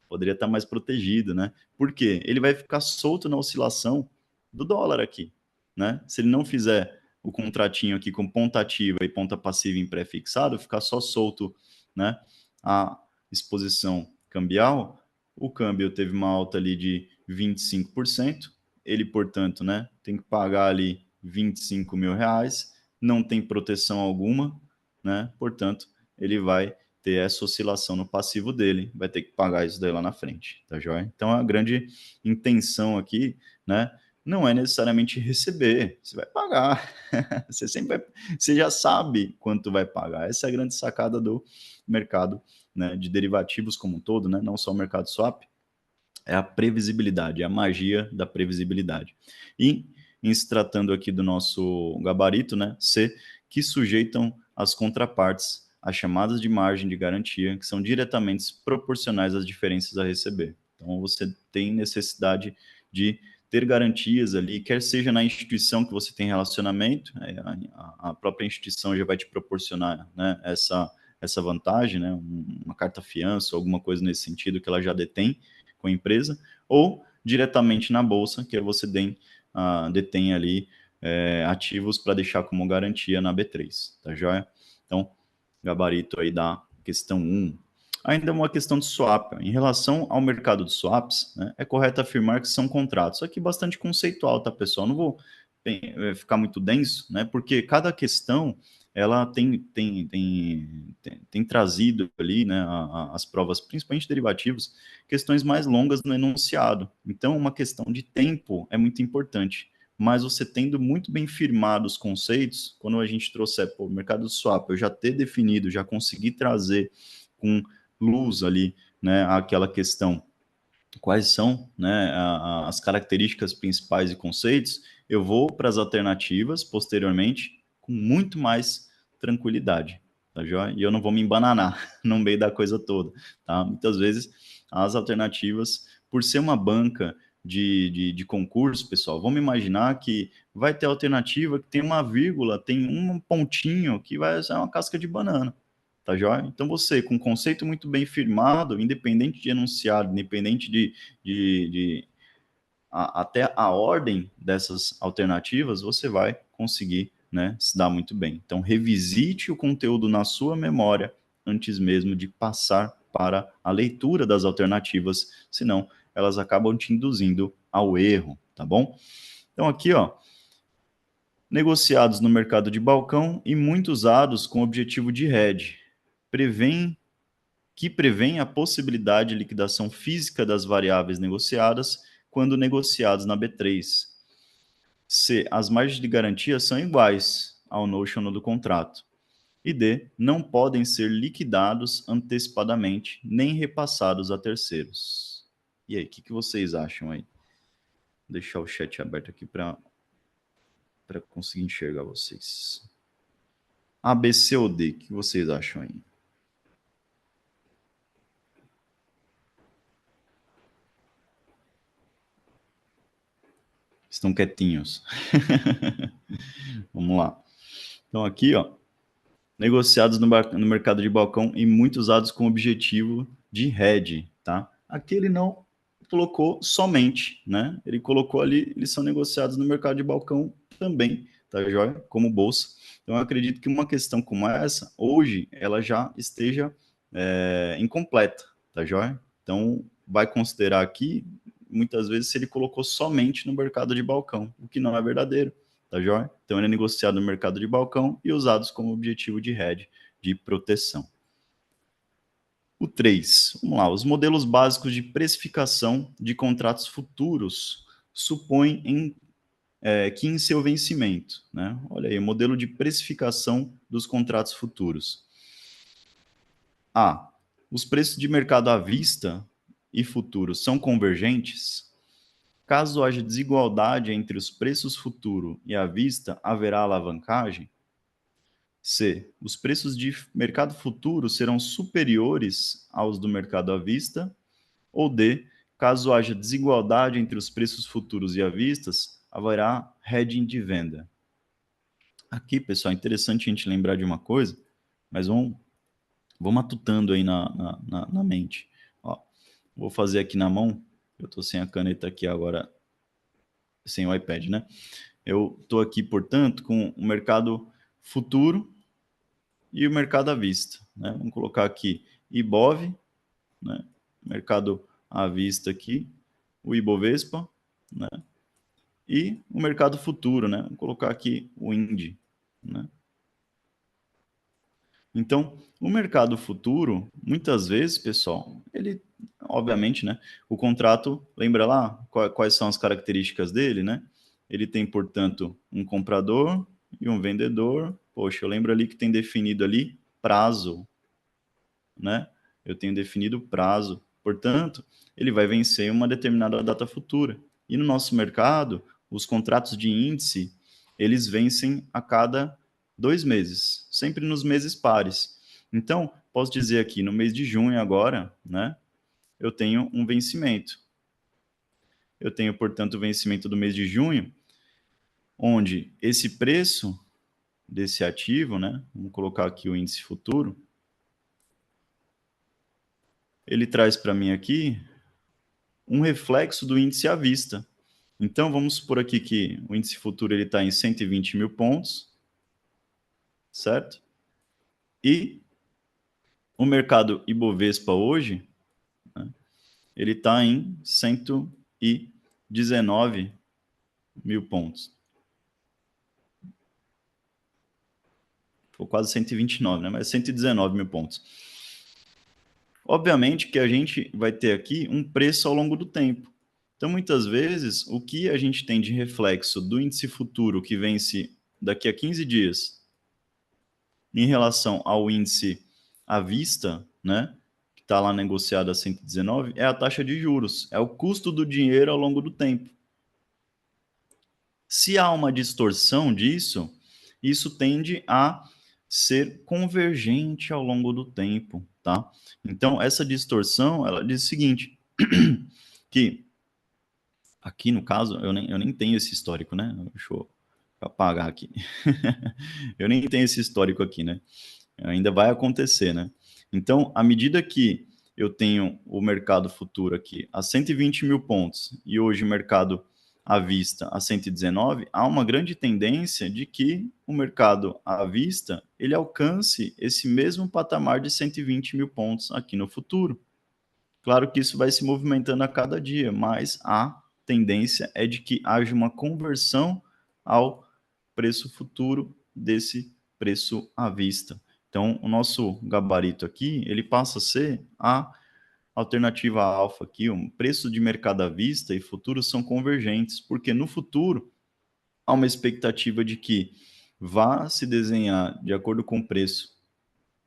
Speaker 1: poderia estar mais protegido, né? Por quê? Ele vai ficar solto na oscilação do dólar aqui, né? Se ele não fizer o contratinho aqui com ponta ativa e ponta passiva em pré-fixado, ficar só solto, né? A exposição cambial, o câmbio teve uma alta ali de 25%, ele, portanto, né, tem que pagar ali 25 mil reais, não tem proteção alguma, né? Portanto, ele vai ter essa oscilação no passivo dele, vai ter que pagar isso daí lá na frente, tá joia? Então a grande intenção aqui, né, não é necessariamente receber, você vai pagar. Você sempre vai, você já sabe quanto vai pagar. Essa é a grande sacada do mercado, né, de derivativos como um todo, né, não só o mercado swap, é a previsibilidade, é a magia da previsibilidade. E em se tratando aqui do nosso gabarito, né, C, que sujeitam as contrapartes às chamadas de margem de garantia, que são diretamente proporcionais às diferenças a receber. Então, você tem necessidade de ter garantias ali, quer seja na instituição que você tem relacionamento, a própria instituição já vai te proporcionar, né, essa vantagem, né, uma carta fiança, alguma coisa nesse sentido que ela já detém, com a empresa, ou diretamente na bolsa, que você detém ali ativos para deixar como garantia na B3, tá joia? Então, gabarito aí da questão 1. Ainda uma questão de swap. Em relação ao mercado de swaps, né, é correto afirmar que são contratos. Isso aqui é bastante conceitual, tá, pessoal? Não vou ficar muito denso, né? Porque cada questão ela tem trazido ali, né, as provas, principalmente derivativos, questões mais longas no enunciado. Então, uma questão de tempo é muito importante. Mas você tendo muito bem firmado os conceitos, quando a gente trouxer o mercado do swap, eu já ter definido, já conseguir trazer com luz ali, né, aquela questão, quais são, né, as características principais e conceitos, eu vou para as alternativas posteriormente com muito mais tranquilidade, tá joia? E eu não vou me embananar no meio da coisa toda, tá? Muitas vezes as alternativas, por ser uma banca de concurso, pessoal, vamos imaginar que vai ter alternativa que tem uma vírgula, tem um pontinho que vai ser uma casca de banana. Tá joia? Então você, com um conceito muito bem firmado, independente de enunciado, independente de até a ordem dessas alternativas, você vai conseguir, né, se dar muito bem. Então revisite o conteúdo na sua memória antes mesmo de passar para a leitura das alternativas, senão elas acabam te induzindo ao erro, tá bom? Então aqui, ó, negociados no mercado de balcão e muito usados com objetivo de hedge, prevêem a possibilidade de liquidação física das variáveis negociadas quando negociados na B3. C, as margens de garantia são iguais ao notional do contrato. E D, não podem ser liquidados antecipadamente nem repassados a terceiros. E aí, o que vocês acham aí? Vou deixar o chat aberto aqui para conseguir enxergar vocês. A, B, C ou D, o que vocês acham aí? Estão quietinhos. Vamos lá. Então aqui, ó, negociados no mercado de balcão e muito usados com objetivo de hedge, tá? Aqui ele não colocou somente, né? Ele colocou ali, eles são negociados no mercado de balcão também, tá joia? Como bolsa. Então eu acredito que uma questão como essa, hoje, ela já esteja incompleta, tá joia? Então vai considerar aqui, muitas vezes, se ele colocou somente no mercado de balcão, o que não é verdadeiro, tá joia? Então ele é negociado no mercado de balcão e usados como objetivo de hedge, de proteção. O 3, vamos lá, os modelos básicos de precificação de contratos futuros supõem que em seu vencimento, né? Olha aí, o modelo de precificação dos contratos futuros. A, os preços de mercado à vista e futuros são convergentes? Caso haja desigualdade entre os preços futuro e à vista, haverá alavancagem? C, os preços de mercado futuro serão superiores aos do mercado à vista? Ou D, caso haja desigualdade entre os preços futuros e à vista, haverá hedging de venda? Aqui, pessoal, é interessante a gente lembrar de uma coisa, mas vamos matutando aí na mente. Ó, vou fazer aqui na mão, eu estou sem a caneta aqui agora, sem o iPad, né? Eu estou aqui, portanto, com o mercado futuro e o mercado à vista, né? Vamos colocar aqui IBOV, né? Mercado à vista aqui, o Ibovespa, né? E o mercado futuro, né? Vamos colocar aqui o INDI, né? Então, o mercado futuro, muitas vezes, pessoal, ele, obviamente, né? O contrato, lembra lá quais são as características dele, né? Ele tem, portanto, um comprador e um vendedor. Poxa, eu lembro ali que tem definido ali prazo, né? Eu tenho definido prazo. Portanto, ele vai vencer em uma determinada data futura. E no nosso mercado, os contratos de índice, eles vencem a cada 2 meses, sempre nos meses pares. Então, posso dizer aqui, no mês de junho agora, né, eu tenho um vencimento. Eu tenho, portanto, o vencimento do mês de junho, onde esse preço desse ativo, né, vamos colocar aqui o índice futuro, ele traz para mim aqui um reflexo do índice à vista. Então, vamos supor aqui que o índice futuro está em 120 mil pontos, certo? E o mercado Ibovespa hoje, né, ele está em 119 mil pontos. Foi quase 129, né? Mas 119 mil pontos. Obviamente que a gente vai ter aqui um preço ao longo do tempo. Então, muitas vezes, o que a gente tem de reflexo do índice futuro que vence daqui a 15 dias em relação ao índice à vista, né, que está lá negociado a 119, é a taxa de juros, é o custo do dinheiro ao longo do tempo. Se há uma distorção disso, isso tende a ser convergente ao longo do tempo, tá? Então, essa distorção, ela diz o seguinte, que aqui no caso, eu nem tenho esse histórico, né? Deixa eu apagar aqui. Eu nem tenho esse histórico aqui, né? Ainda vai acontecer, né? Então, à medida que eu tenho o mercado futuro aqui a 120 mil pontos e hoje o mercado à vista a 119, há uma grande tendência de que o mercado à vista ele alcance esse mesmo patamar de 120 mil pontos aqui no futuro. Claro que isso vai se movimentando a cada dia, mas a tendência é de que haja uma conversão ao preço futuro desse preço à vista. Então, o nosso gabarito aqui, ele passa a ser a alternativa alfa aqui, um preço de mercado à vista e futuro são convergentes, porque no futuro há uma expectativa de que vá se desenhar de acordo com o preço,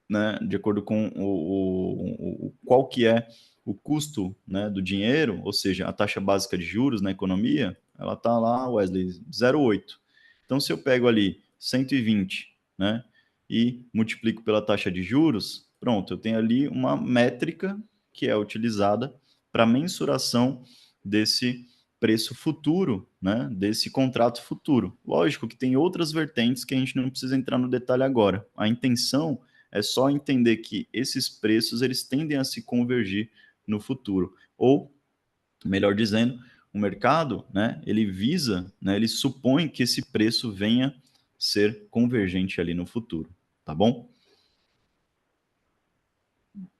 Speaker 1: né, de acordo com qual que é o custo, né, do dinheiro, ou seja, a taxa básica de juros na economia, ela está lá, Wesley, 0,8. Então, se eu pego ali 120, né, e multiplico pela taxa de juros, pronto, eu tenho ali uma métrica que é utilizada para mensuração desse preço futuro, né, desse contrato futuro. Lógico que tem outras vertentes que a gente não precisa entrar no detalhe agora. A intenção é só entender que esses preços eles tendem a se convergir no futuro. Ou, melhor dizendo, o mercado, né, ele visa, né, ele supõe que esse preço venha ser convergente ali no futuro, tá bom?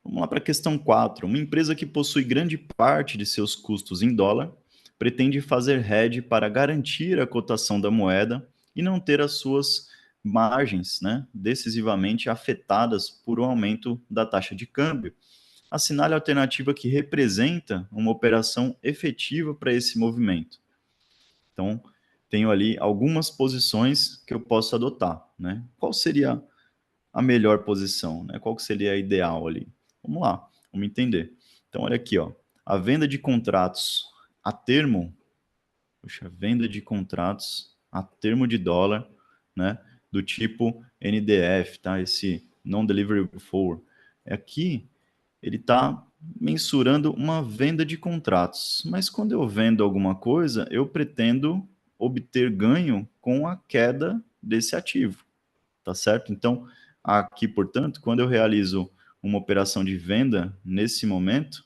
Speaker 1: Vamos lá para a questão 4. Uma empresa que possui grande parte de seus custos em dólar pretende fazer hedge para garantir a cotação da moeda e não ter as suas margens, né, decisivamente afetadas por um aumento da taxa de câmbio. Assinale a alternativa que representa uma operação efetiva para esse movimento. Então, tenho ali algumas posições que eu posso adotar, né? Qual seria a melhor posição, né? Qual que seria a ideal ali? Vamos lá, vamos entender. Então, olha aqui, ó, a venda de contratos a termo, puxa, venda de contratos a termo de dólar, né? Do tipo NDF, tá? Esse Non-Deliverable Forward. Aqui, ele está mensurando uma venda de contratos. Mas quando eu vendo alguma coisa, eu pretendo obter ganho com a queda desse ativo, tá certo? Então, aqui, portanto, quando eu realizo uma operação de venda nesse momento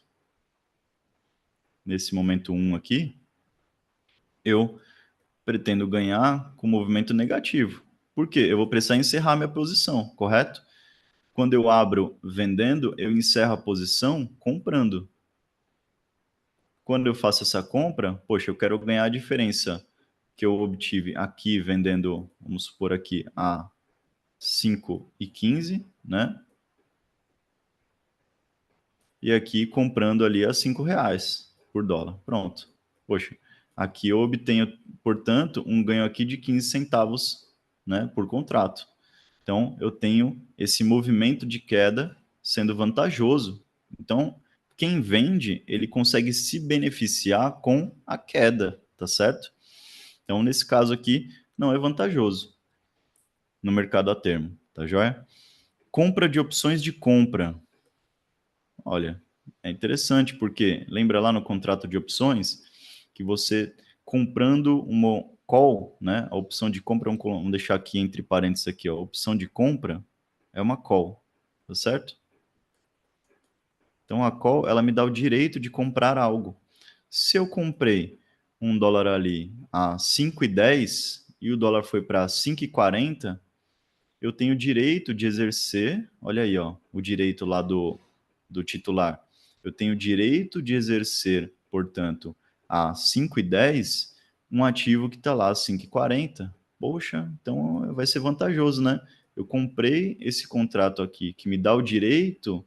Speaker 1: 1 aqui, eu pretendo ganhar com movimento negativo. Por quê? Eu vou precisar encerrar minha posição, correto? Quando eu abro vendendo, eu encerro a posição comprando. Quando eu faço essa compra, poxa, eu quero ganhar a diferença que eu obtive aqui vendendo, vamos supor aqui, a 5,15, né? E aqui comprando ali a R$ 5 por dólar. Pronto. Poxa, aqui eu obtenho, portanto, um ganho aqui de 15 centavos, né, por contrato. Então, eu tenho esse movimento de queda sendo vantajoso. Então, quem vende, ele consegue se beneficiar com a queda, tá certo? Então, nesse caso aqui, não é vantajoso no mercado a termo, tá joia? Compra de opções de compra. Olha, é interessante porque lembra lá no contrato de opções que você comprando uma call, né? A opção de compra, vamos deixar aqui entre parênteses aqui, ó, a opção de compra é uma call, tá certo? Então a call, ela me dá o direito de comprar algo. Se eu comprei $1 ali a 5,10 e o dólar foi para 5,40, eu tenho o direito de exercer, olha aí, ó, o direito lá do titular. Eu tenho o direito de exercer, portanto, a 5,10 um ativo que está lá a 5,40. Poxa, então vai ser vantajoso, né? Eu comprei esse contrato aqui que me dá o direito,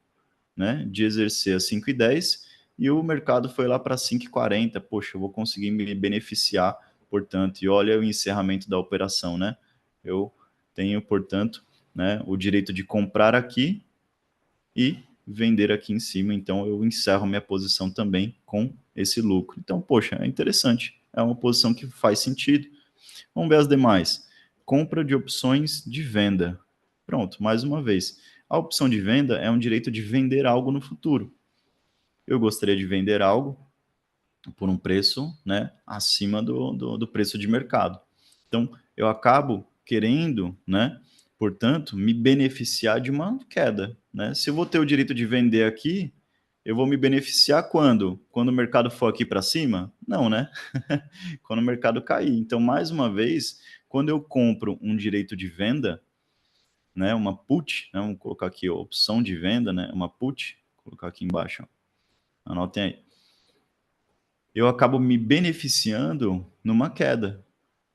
Speaker 1: né, de exercer a 5,10 e o mercado foi lá para 5,40. Poxa, eu vou conseguir me beneficiar, portanto, e olha o encerramento da operação, né? Eu tenho, portanto, né, o direito de comprar aqui e vender aqui em cima, então eu encerro minha posição também com esse lucro. Então, poxa, é interessante, é uma posição que faz sentido. Vamos ver as demais. Compra de opções de venda. Pronto, mais uma vez. A opção de venda é um direito de vender algo no futuro. Eu gostaria de vender algo por um preço, né, acima do preço de mercado. Então, eu acabo querendo, né, portanto, me beneficiar de uma queda. Né? Se eu vou ter o direito de vender aqui, Eu vou me beneficiar quando? Quando o mercado for aqui para cima? Não, né? Quando o mercado cair. Então, mais uma vez, quando eu compro um direito de venda, né, uma put, né, vamos colocar aqui a opção de venda, né, uma put, vou colocar aqui embaixo, ó. Anotem aí. Eu acabo me beneficiando numa queda,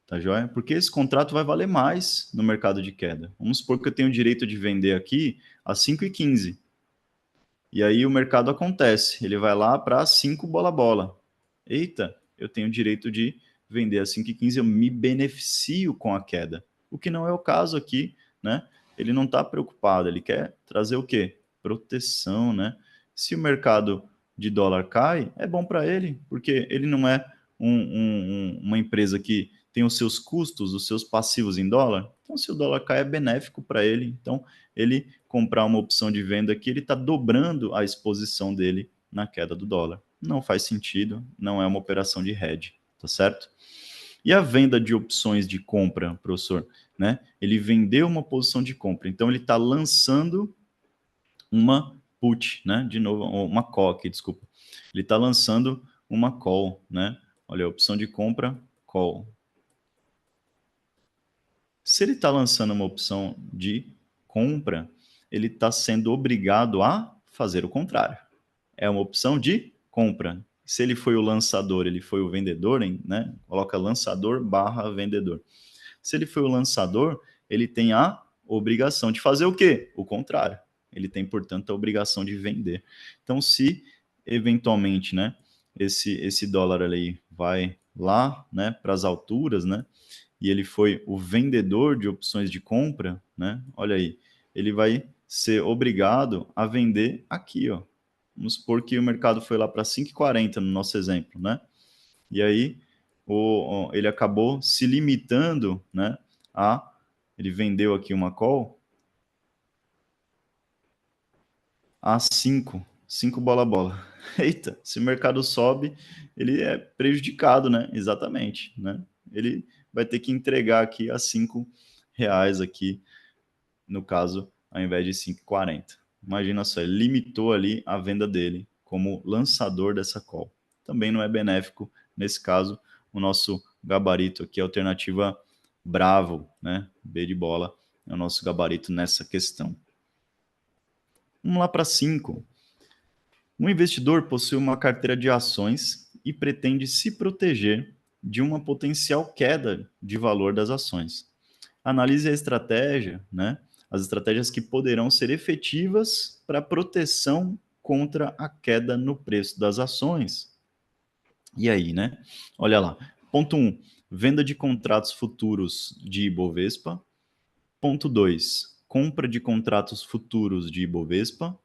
Speaker 1: tá joia? Porque esse contrato vai valer mais no mercado de queda. Vamos supor que eu tenho o direito de vender aqui a 5,15. E aí o mercado acontece, ele vai lá para 5 bola-bola. Eita, eu tenho o direito de vender a 5,15, eu me beneficio com a queda. O que não é o caso aqui, né? Ele não está preocupado, ele quer trazer o quê? Proteção, né? Se o mercado de dólar cai, é bom para ele, porque ele não é uma empresa que tem os seus custos, os seus passivos em dólar. Então, se o dólar cai, é benéfico para ele. Então, ele comprar uma opção de venda aqui, ele está dobrando a exposição dele na queda do dólar. Não faz sentido, não é uma operação de hedge, tá certo? E a venda de opções de compra, professor, né? Ele vendeu uma posição de compra, então ele está lançando uma put, né? De novo, uma call aqui, desculpa. Ele está lançando uma call, né? Olha, a opção de compra, call. Se ele está lançando uma opção de compra, ele está sendo obrigado a fazer o contrário. É uma opção de compra. Se ele foi o lançador, ele foi o vendedor, né? Coloca lançador barra vendedor. Se ele foi o lançador, ele tem a obrigação de fazer o quê? O contrário. Ele tem, portanto, a obrigação de vender. Então, se eventualmente, né, esse dólar ali vai lá, né, para as alturas, né, e ele foi o vendedor de opções de compra, né? Olha aí, ele vai ser obrigado a vender aqui, ó. Vamos supor que o mercado foi lá para 5,40 no nosso exemplo, né? E aí ele acabou se limitando, né? Ele vendeu aqui uma call a 5 bola-bola. Eita, se o mercado sobe, ele é prejudicado, né? Exatamente, né? Ele vai ter que entregar aqui a R$ 5 aqui, no caso, ao invés de 5,40. Imagina só, ele limitou ali a venda dele como lançador dessa call. Também não é benéfico, nesse caso, o nosso gabarito aqui, a alternativa Bravo, né? B de bola, é o nosso gabarito nessa questão. Vamos lá para 5. Um investidor possui uma carteira de ações e pretende se proteger de uma potencial queda de valor das ações. Analise a estratégia, né? As estratégias que poderão ser efetivas para proteção contra a queda no preço das ações. E aí, né? Olha lá. Ponto 1. Venda de contratos futuros de Ibovespa. Ponto 2. Compra de contratos futuros de Ibovespa.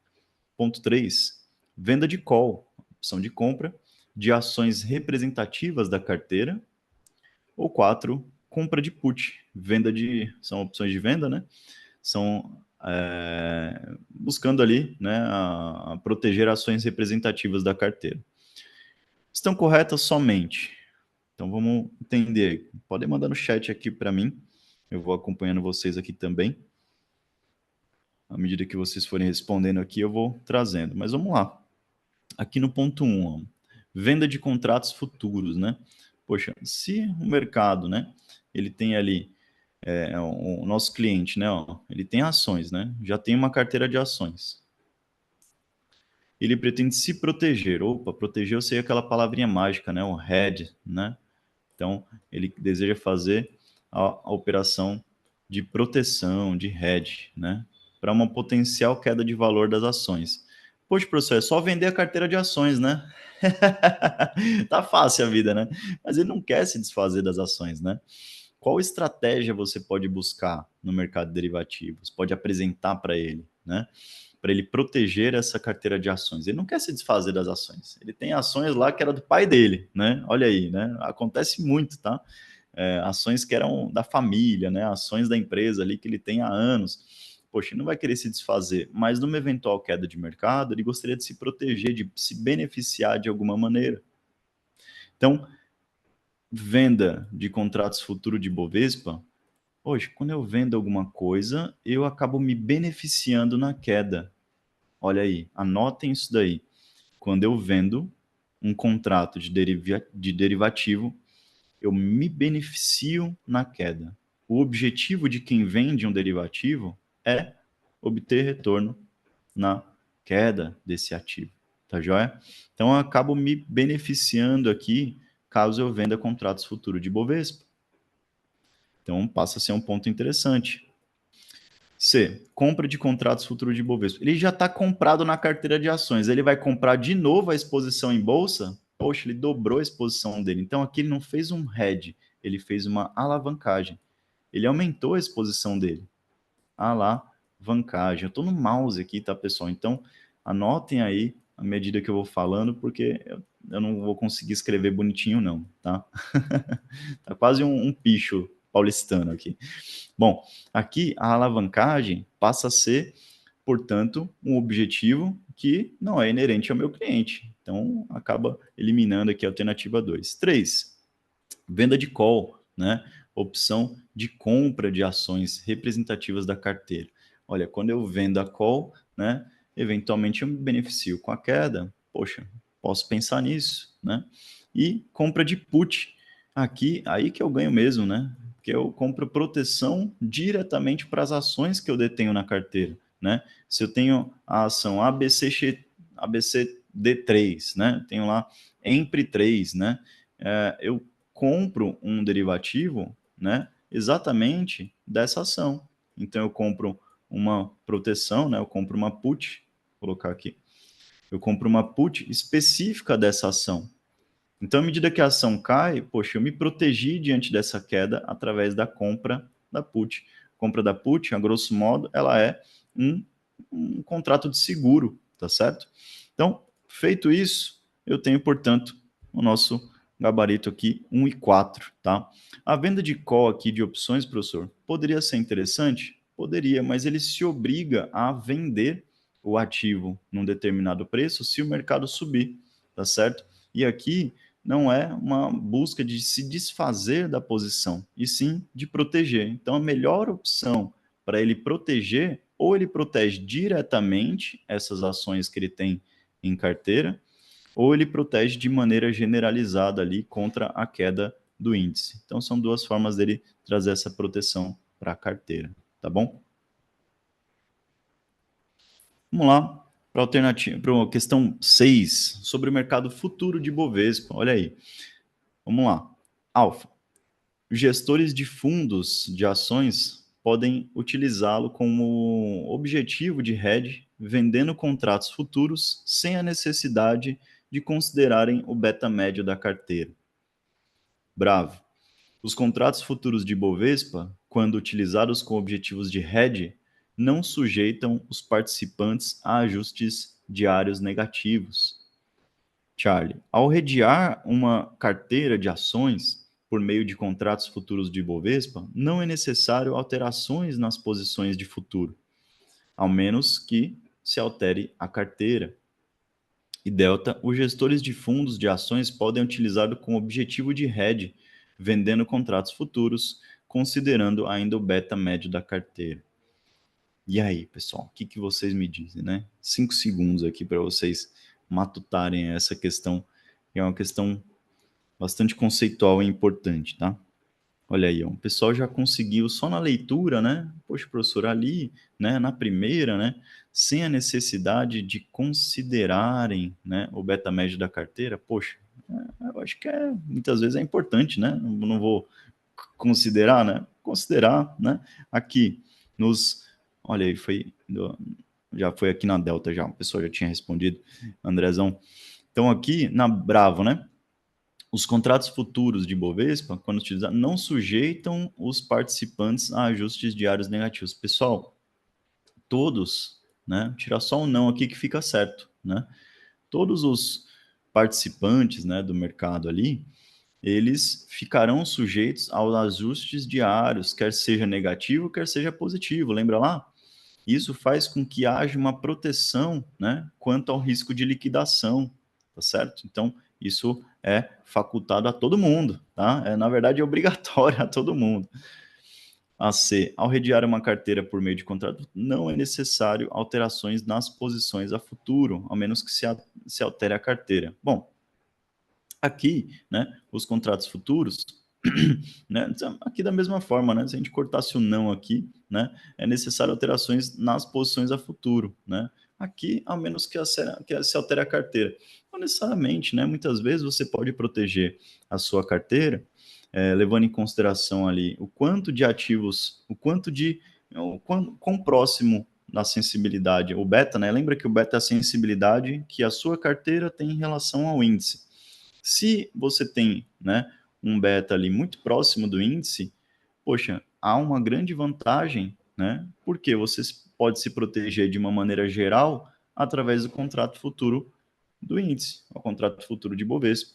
Speaker 1: Ponto 3. Venda de call, opção de compra, de ações representativas da carteira. Ou 4. Compra de put, são opções de venda, né? São buscando ali, né, a proteger ações representativas da carteira. Estão corretas somente. Então vamos entender. Podem mandar no chat aqui para mim. Eu vou acompanhando vocês aqui também. À medida que vocês forem respondendo aqui, eu vou trazendo. Mas vamos lá. Aqui no ponto 1, ó, venda de contratos futuros, né? Poxa, se o mercado, né, ele tem ali o nosso cliente, né, ó, ele tem ações, né? Já tem uma carteira de ações. Ele pretende se proteger. Opa, proteger eu sei aquela palavrinha mágica, né? O hedge, né? Então, ele deseja fazer a operação de proteção, de hedge, né? Para uma potencial queda de valor das ações. Poxa, professor, é só vender a carteira de ações, né? Tá fácil a vida, né? Mas ele não quer se desfazer das ações, né? Qual estratégia você pode buscar no mercado de derivativos? Pode apresentar para ele, né? Para ele proteger essa carteira de ações. Ele não quer se desfazer das ações. Ele tem ações lá que era do pai dele, né? Olha aí, né? Acontece muito, tá? Ações que eram da família, né? Ações da empresa ali que ele tem há anos. Poxa, ele não vai querer se desfazer, mas numa eventual queda de mercado, ele gostaria de se proteger, de se beneficiar de alguma maneira. Então, venda de contratos futuro de Bovespa, hoje, quando eu vendo alguma coisa, eu acabo me beneficiando na queda. Olha aí, anotem isso daí. quando eu vendo um contrato de derivativo, eu me beneficio na queda. O objetivo de quem vende um derivativo é obter retorno na queda desse ativo, tá joia? Então, eu acabo me beneficiando aqui caso eu venda contratos futuros de Bovespa. Então, passa a ser um ponto interessante. C. Compra de contratos futuros de Bovespa. Ele já está comprado na carteira de ações. Ele vai comprar de novo a exposição em bolsa? Poxa, ele dobrou a exposição dele. Então, aqui ele não fez um hedge, ele fez uma alavancagem. Ele aumentou a exposição dele. Alavancagem. Eu estou no mouse aqui, tá, pessoal? Então, anotem aí à medida que eu vou falando, porque eu não vou conseguir escrever bonitinho, não, tá? Tá quase um picho paulistano aqui. Bom, aqui a alavancagem passa a ser, portanto, um objetivo que não é inerente ao meu cliente. Então, acaba eliminando aqui a alternativa 2. 3. Venda de call, né? Opção de compra de ações representativas da carteira. Olha, quando eu vendo a call, né? Eventualmente eu me beneficio com a queda. Poxa, posso pensar nisso, né? E compra de put. Aqui, aí que eu ganho mesmo, né? Porque eu compro proteção diretamente para as ações que eu detenho na carteira, né? Se eu tenho a ação ABCD3, né? Tenho lá EMPRE3, né? Eu compro um derivativo, né, exatamente dessa ação. Então eu compro uma proteção, né, eu compro uma put, vou colocar aqui. Eu compro uma put específica dessa ação. Então, à medida que a ação cai, poxa, eu me protegi diante dessa queda através da compra da put. A compra da put, a grosso modo, ela é um contrato de seguro, tá certo? Então, feito isso, eu tenho, portanto, o nosso gabarito aqui 1 e 4, tá? A venda de call aqui de opções, professor, poderia ser interessante? Poderia, mas ele se obriga a vender o ativo num determinado preço se o mercado subir, tá certo? E aqui não é uma busca de se desfazer da posição, e sim de proteger. Então, a melhor opção para ele proteger, ou ele protege diretamente essas ações que ele tem em carteira, ou ele protege de maneira generalizada ali contra a queda do índice. Então, são duas formas dele trazer essa proteção para a carteira, tá bom? Vamos lá para a alternativa, para a questão 6, sobre o mercado futuro de Bovespa. Olha aí. Vamos lá. Alfa. Gestores de fundos de ações podem utilizá-lo como objetivo de hedge, vendendo contratos futuros sem a necessidade de considerarem o beta médio da carteira. Bravo. Os contratos futuros de Bovespa, quando utilizados com objetivos de hedge, não sujeitam os participantes a ajustes diários negativos. Charlie, ao redear uma carteira de ações por meio de contratos futuros de Bovespa, não é necessário alterações nas posições de futuro, ao menos que se altere a carteira. E Delta, os gestores de fundos de ações podem utilizá-lo com objetivo de hedge, vendendo contratos futuros, considerando ainda o beta médio da carteira. E aí, pessoal, o que vocês me dizem, né? 5 segundos aqui para vocês matutarem essa questão, que é uma questão bastante conceitual e importante, tá? Olha aí, ó, o pessoal já conseguiu só na leitura, né? Poxa, professor, ali, né, na primeira, né, sem a necessidade de considerarem, né, o beta médio da carteira, poxa, eu acho que muitas vezes é importante, né? Não vou considerar, né? Considerar, né? Aqui nos, olha aí, já foi aqui na Delta já, o pessoal já tinha respondido, Andrezão. Então aqui na Bravo, né? Os contratos futuros de Bovespa, quando utilizados, não sujeitam os participantes a ajustes diários negativos. Pessoal, todos, né? Tirar só um não aqui que fica certo, né? Todos os participantes, né, do mercado ali, eles ficarão sujeitos aos ajustes diários, quer seja negativo, quer seja positivo. Lembra lá? Isso faz com que haja uma proteção, né, quanto ao risco de liquidação, tá certo? Então, isso é facultado a todo mundo, tá? Na verdade, é obrigatório a todo mundo. A C, ao rediar uma carteira por meio de contrato, não é necessário alterações nas posições a futuro, a menos que se altere a carteira. Bom, aqui, né, os contratos futuros, né, aqui da mesma forma, né, se a gente cortasse o não aqui, né, é necessário alterações nas posições a futuro, né, aqui, a menos que se altere a carteira. Não necessariamente, né, muitas vezes você pode proteger a sua carteira, levando em consideração ali o quanto de ativos, quão próximo da sensibilidade, o beta, né, lembra que o beta é a sensibilidade que a sua carteira tem em relação ao índice. Se você tem, né, um beta ali muito próximo do índice, poxa, há uma grande vantagem, né? Porque você pode se proteger de uma maneira geral através do contrato futuro do índice, o contrato futuro de Bovespa.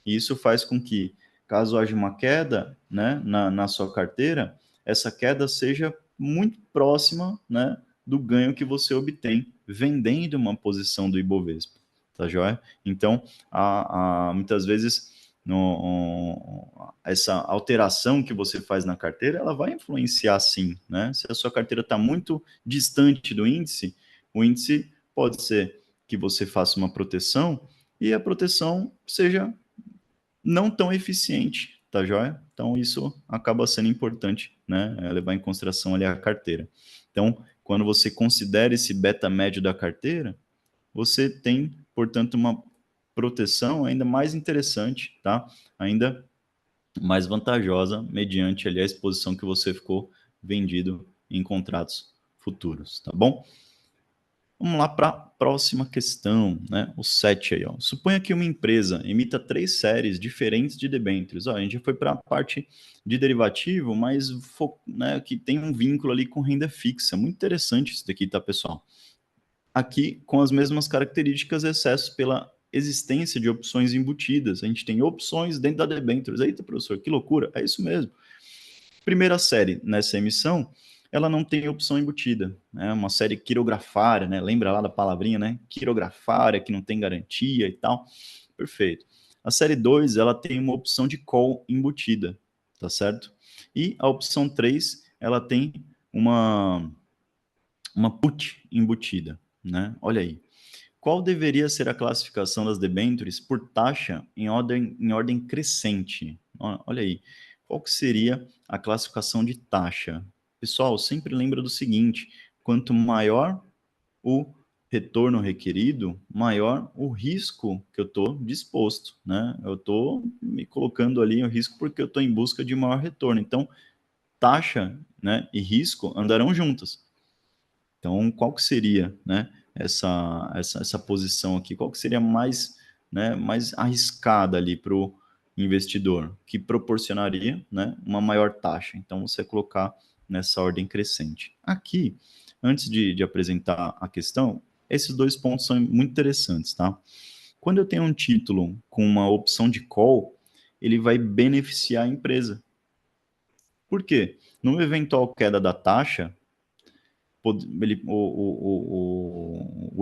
Speaker 1: E isso faz com que, caso haja uma queda, né, na sua carteira, essa queda seja muito próxima, né, do ganho que você obtém vendendo uma posição do Ibovespa, tá joia? Então, muitas vezes essa alteração que você faz na carteira, ela vai influenciar sim, né? Se a sua carteira está muito distante do índice, o índice pode ser que você faça uma proteção e a proteção seja não tão eficiente, tá joia? Então isso acaba sendo importante, né? Levar em consideração ali a carteira. Então, quando você considera esse beta médio da carteira, você tem, portanto, uma proteção ainda mais interessante, tá? Ainda mais vantajosa mediante ali a exposição que você ficou vendido em contratos futuros, tá bom? Vamos lá para a próxima questão, né? O 7 aí, ó. Suponha que uma empresa emita 3 séries diferentes de debêntures. Ó, a gente já foi para a parte de derivativo, mas né, que tem um vínculo ali com renda fixa. Muito interessante isso daqui, tá, pessoal? Aqui, com as mesmas características, excesso pela existência de opções embutidas. A gente tem opções dentro da debêntures. Eita, professor, que loucura. É isso mesmo. Primeira série nessa emissão, ela não tem opção embutida, né? Uma série quirografária, né? Lembra lá da palavrinha, né? Quirografária, que não tem garantia e tal. Perfeito. A série 2, ela tem uma opção de call embutida, tá certo? E a opção 3, ela tem uma put embutida, né? Olha aí. Qual deveria ser a classificação das debêntures por taxa em ordem crescente? Olha aí. Qual que seria a classificação de taxa? Pessoal, sempre lembra do seguinte: quanto maior o retorno requerido, maior o risco que eu estou disposto, né? Eu estou me colocando ali o risco porque eu estou em busca de maior retorno. Então, taxa, né, e risco andarão juntas. Então, qual que seria, né, essa posição aqui? Qual que seria mais, né, mais arriscada ali para o investidor, que proporcionaria, né, uma maior taxa? Então, você colocar nessa ordem crescente. Aqui, antes de apresentar a questão, esses 2 pontos são muito interessantes, tá? Quando eu tenho um título com uma opção de call, ele vai beneficiar a empresa. Por quê? Numa eventual queda da taxa, o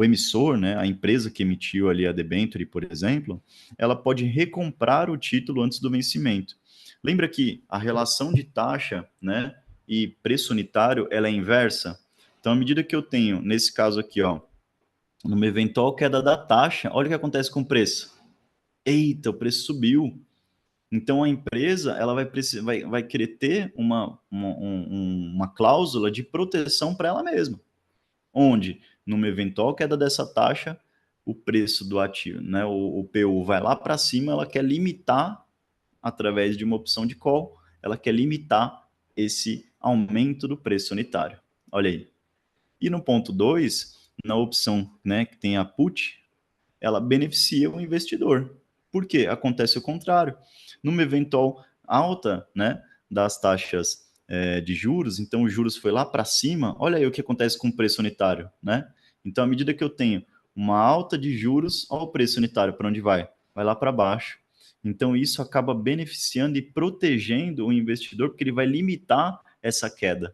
Speaker 1: emissor, né, a empresa que emitiu ali a debenture, por exemplo, ela pode recomprar o título antes do vencimento. Lembra que a relação de taxa, né, e preço unitário, ela é inversa? Então, à medida que eu tenho, nesse caso aqui, ó, numa eventual queda da taxa, olha o que acontece com o preço. Eita, o preço subiu. Então, a empresa ela vai querer ter uma cláusula de proteção para ela mesma, onde, numa eventual queda dessa taxa, o preço do ativo, né, o PU vai lá para cima, ela quer limitar, através de uma opção de call, ela quer limitar esse aumento do preço unitário. Olha aí. E no ponto 2, na opção, né, que tem a put, ela beneficia o investidor. Por quê? Acontece o contrário. Numa eventual alta, né, das taxas de juros, então os juros foi lá para cima, olha aí o que acontece com o preço unitário, né? Então, à medida que eu tenho uma alta de juros, olha o preço unitário para onde vai? Vai lá para baixo. Então, isso acaba beneficiando e protegendo o investidor, porque ele vai limitar essa queda,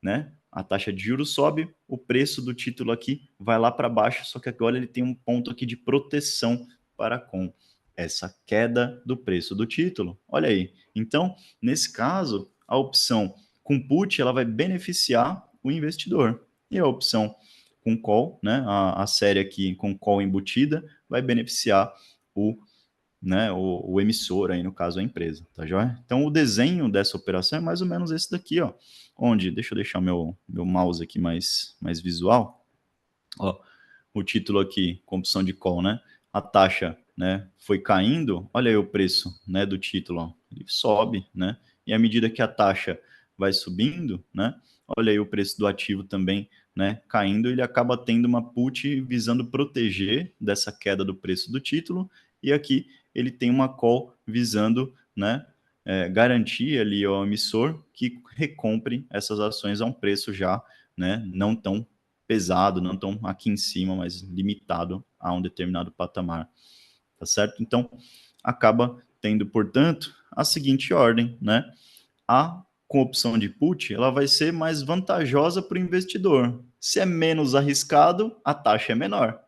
Speaker 1: né? A taxa de juros sobe, o preço do título aqui vai lá para baixo, só que agora ele tem um ponto aqui de proteção para com essa queda do preço do título. Olha aí. Então, nesse caso, a opção Com put, ela vai beneficiar o investidor. E a opção com call, né, a série aqui com call embutida, vai beneficiar o emissor, aí no caso a empresa, tá joia? Então o desenho dessa operação é mais ou menos esse daqui, ó, onde, deixa eu deixar meu mouse aqui mais visual, ó, o título aqui, com opção de call, né, a taxa, né, foi caindo, olha aí o preço, né, do título, ó, ele sobe, né, e à medida que a taxa vai subindo, né, olha aí o preço do ativo também, né, caindo, ele acaba tendo uma put visando proteger dessa queda do preço do título, e aqui ele tem uma call visando, né, garantir ali ao emissor que recompre essas ações a um preço já, né, não tão pesado, não tão aqui em cima, mas limitado a um determinado patamar, tá certo? Então, acaba tendo, portanto, a seguinte ordem, né? A com opção de put, ela vai ser mais vantajosa para o investidor. Se é menos arriscado, a taxa é menor.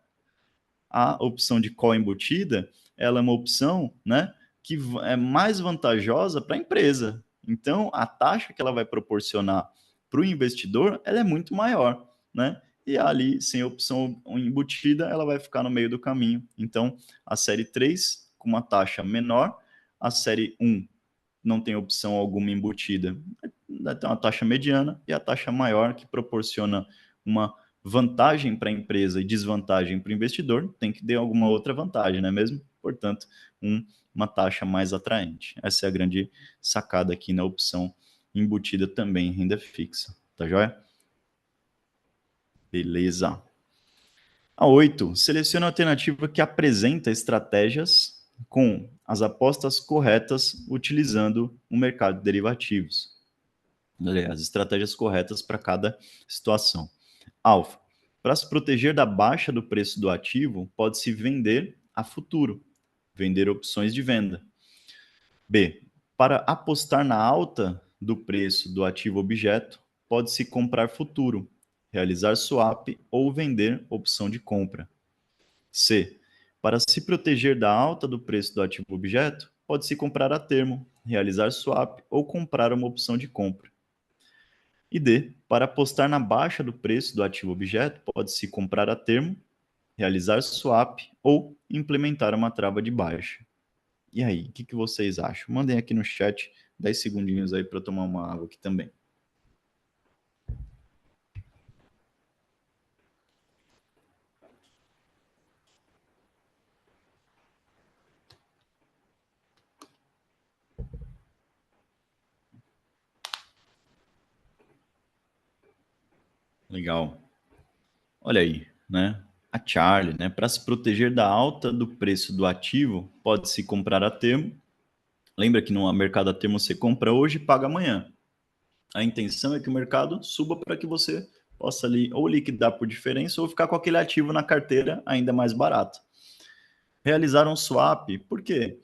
Speaker 1: A opção de call embutida, ela é uma opção, né, que é mais vantajosa para a empresa. Então, a taxa que ela vai proporcionar para o investidor, ela é muito maior, né? E ali, sem opção embutida, ela vai ficar no meio do caminho. Então, a série 3 com uma taxa menor, a série 1 não tem opção alguma embutida, vai ter uma taxa mediana e a taxa maior que proporciona uma vantagem para a empresa e desvantagem para o investidor, tem que ter alguma outra vantagem, não é mesmo? Portanto, uma taxa mais atraente. Essa é a grande sacada aqui na opção embutida também em renda fixa. Tá joia? Beleza. A 8. Selecione a alternativa que apresenta estratégias com as apostas corretas utilizando o mercado de derivativos. As estratégias corretas para cada situação. Alfa. Para se proteger da baixa do preço do ativo, pode-se vender a futuro, vender opções de venda. B. Para apostar na alta do preço do ativo objeto, pode-se comprar futuro, realizar swap ou vender opção de compra. C. Para se proteger da alta do preço do ativo objeto, pode-se comprar a termo, realizar swap ou comprar uma opção de compra. E D. Para apostar na baixa do preço do ativo objeto, pode-se comprar a termo, realizar swap ou implementar uma trava de baixa. E aí, o que vocês acham? Mandem aqui no chat 10 segundinhos aí para tomar uma água aqui também. Legal. Olha aí, né? A Charlie, né? Para se proteger da alta do preço do ativo, pode-se comprar a termo. Lembra que no mercado a termo você compra hoje e paga amanhã. A intenção é que o mercado suba para que você possa ali ou liquidar por diferença ou ficar com aquele ativo na carteira ainda mais barato. Realizar um swap, por quê?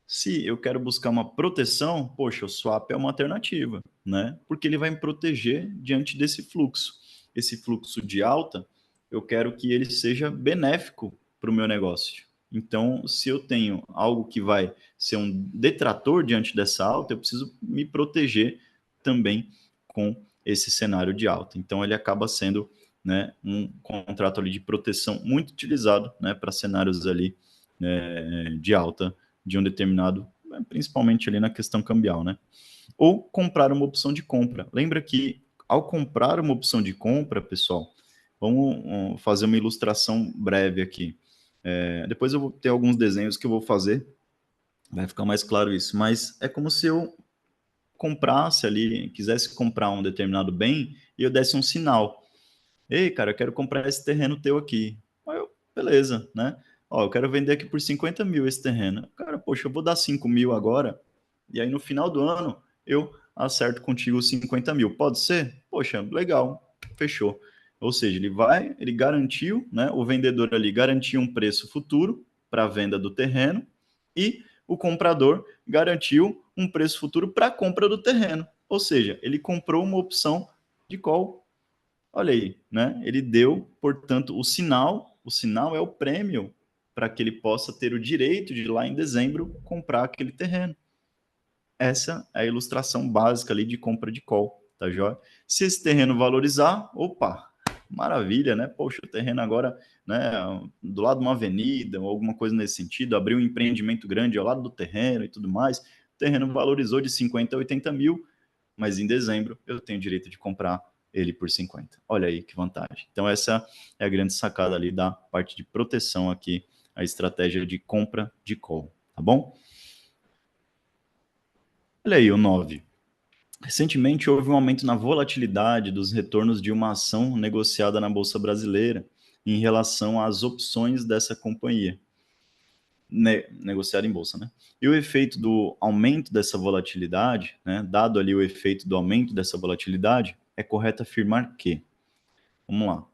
Speaker 1: Se eu quero buscar uma proteção, poxa, o swap é uma alternativa, né? Porque ele vai me proteger diante desse fluxo. Esse fluxo de alta, eu quero que ele seja benéfico para o meu negócio. Então, se eu tenho algo que vai ser um detrator diante dessa alta, eu preciso me proteger também com esse cenário de alta. Então, ele acaba sendo, né, um contrato ali de proteção muito utilizado, né, para cenários ali de alta de um determinado, principalmente ali na questão cambial, né? Ou comprar uma opção de compra. Lembra que ao comprar uma opção de compra, pessoal, vamos fazer uma ilustração breve aqui. Depois eu vou ter alguns desenhos que eu vou fazer, vai ficar mais claro isso, mas é como se eu comprasse ali, quisesse comprar um determinado bem e eu desse um sinal. Ei, cara, eu quero comprar esse terreno teu aqui. Aí eu, beleza, né? Ó, eu quero vender aqui por 50 mil esse terreno. Cara, poxa, eu vou dar 5 mil agora, e aí no final do ano eu acerto contigo os 50 mil. Pode ser? Poxa, legal, fechou. Ou seja, ele garantiu, né? O vendedor ali garantiu um preço futuro para a venda do terreno e o comprador garantiu um preço futuro para a compra do terreno. Ou seja, ele comprou uma opção de call. Olha aí, né? Ele deu, portanto, o sinal é o prêmio para que ele possa ter o direito de lá em dezembro comprar aquele terreno. Essa é a ilustração básica ali de compra de call, tá joia? Se esse terreno valorizar, opa, maravilha, né? Poxa, o terreno agora, né, do lado de uma avenida ou alguma coisa nesse sentido, abriu um empreendimento grande ao lado do terreno e tudo mais, o terreno valorizou de 50 a 80 mil, mas em dezembro eu tenho direito de comprar ele por 50. Olha aí que vantagem. Então essa é a grande sacada ali da parte de proteção aqui, a estratégia de compra de call, tá bom? Olha aí o 9. Recentemente houve um aumento na volatilidade dos retornos de uma ação negociada na Bolsa Brasileira em relação às opções dessa companhia, negociada em bolsa, né? E o efeito do aumento dessa volatilidade, né, dado ali o efeito do aumento dessa volatilidade, é correto afirmar que, vamos lá,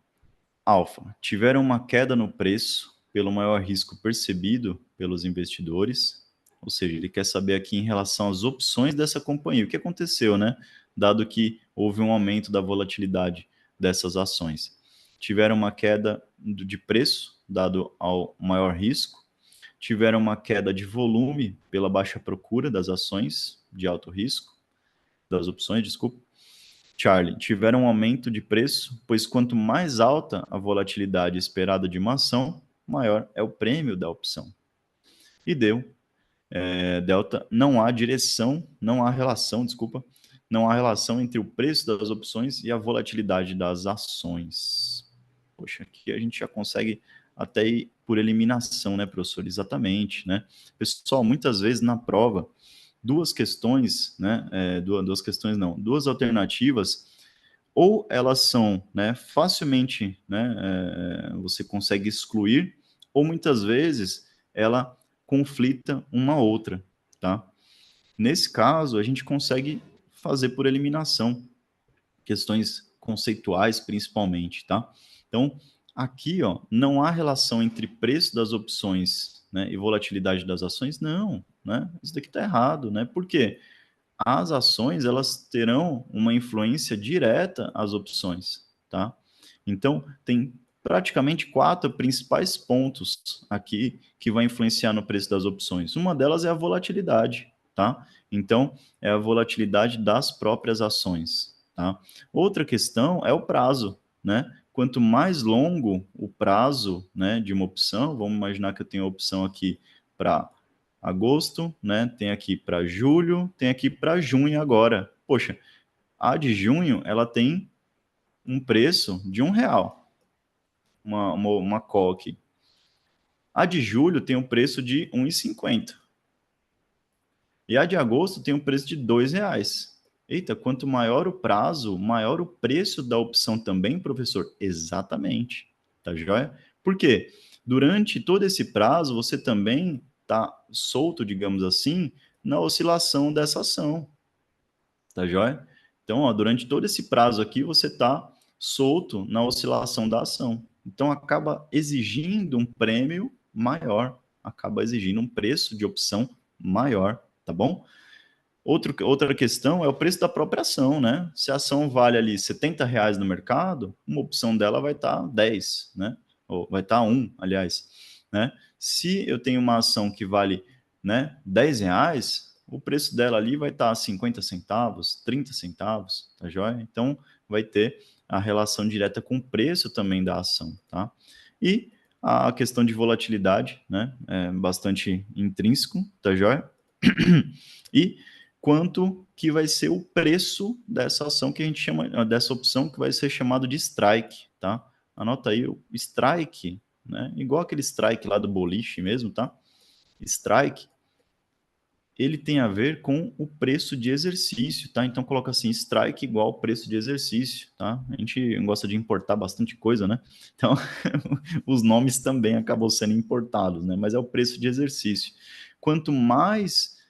Speaker 1: Alfa, tiveram uma queda no preço pelo maior risco percebido pelos investidores, ou seja, ele quer saber aqui em relação às opções dessa companhia, o que aconteceu, né? Dado que houve um aumento da volatilidade dessas ações. Tiveram uma queda de preço, dado ao maior risco, tiveram uma queda de volume pela baixa procura das ações de alto risco, das opções, desculpa. Charlie, tiveram um aumento de preço, pois quanto mais alta a volatilidade esperada de uma ação, maior é o prêmio da opção. E deu, Delta, não há direção, não há relação, desculpa, não há relação entre o preço das opções e a volatilidade das ações. Poxa, aqui a gente já consegue até ir por eliminação, né, professor? Exatamente, né? Pessoal, muitas vezes na prova, duas questões, né, duas questões não, duas alternativas, ou elas são, né, facilmente, né, você consegue excluir, ou muitas vezes ela conflita uma outra, tá? Nesse caso, a gente consegue fazer por eliminação, questões conceituais principalmente, tá? Então, aqui, ó, não há relação entre preço das opções, né, e volatilidade das ações, não, né? Isso daqui está errado, né? Por quê? As ações, elas terão uma influência direta às opções, tá? Então, tem praticamente quatro principais pontos aqui que vai influenciar no preço das opções. Uma delas é a volatilidade, tá? Então, é a volatilidade das próprias ações, tá? Outra questão é o prazo, né? Quanto mais longo o prazo, né, de uma opção, vamos imaginar que eu tenho a opção aqui para agosto, né? Tem aqui para julho, tem aqui para junho agora. Poxa, a de junho ela tem um preço de R$ 1, uma call aqui. A de julho tem um preço de R$ 1,50. E a de agosto tem um preço de R$ 2. Eita, quanto maior o prazo, maior o preço da opção também, professor? Exatamente. Tá joia? Por quê? Durante todo esse prazo, você também está solto, digamos assim, na oscilação dessa ação. Tá joia? Então, ó, durante todo esse prazo aqui, você está solto na oscilação da ação. Então, acaba exigindo um prêmio maior, acaba exigindo um preço de opção maior, tá bom? Outra questão é o preço da própria ação, né? Se a ação vale ali R$ 70 no mercado, uma opção dela vai estar 10, né? Ou vai estar 1, aliás, né? Se eu tenho uma ação que vale, né, R$ 10, o preço dela ali vai estar 50 centavos, 30 centavos, tá joia? Então, vai ter a relação direta com o preço também da ação, tá? E a questão de volatilidade, né, é bastante intrínseco, tá joia? E quanto que vai ser o preço dessa ação que a gente chama, dessa opção que vai ser chamado de strike, tá? Anota aí, o strike, né? Igual aquele strike lá do boliche mesmo, tá? Strike, ele tem a ver com o preço de exercício, tá? Então coloca assim, strike igual preço de exercício, tá? A gente gosta de importar bastante coisa, né? Então, os nomes também acabam sendo importados, né? Mas é o preço de exercício. Quanto mais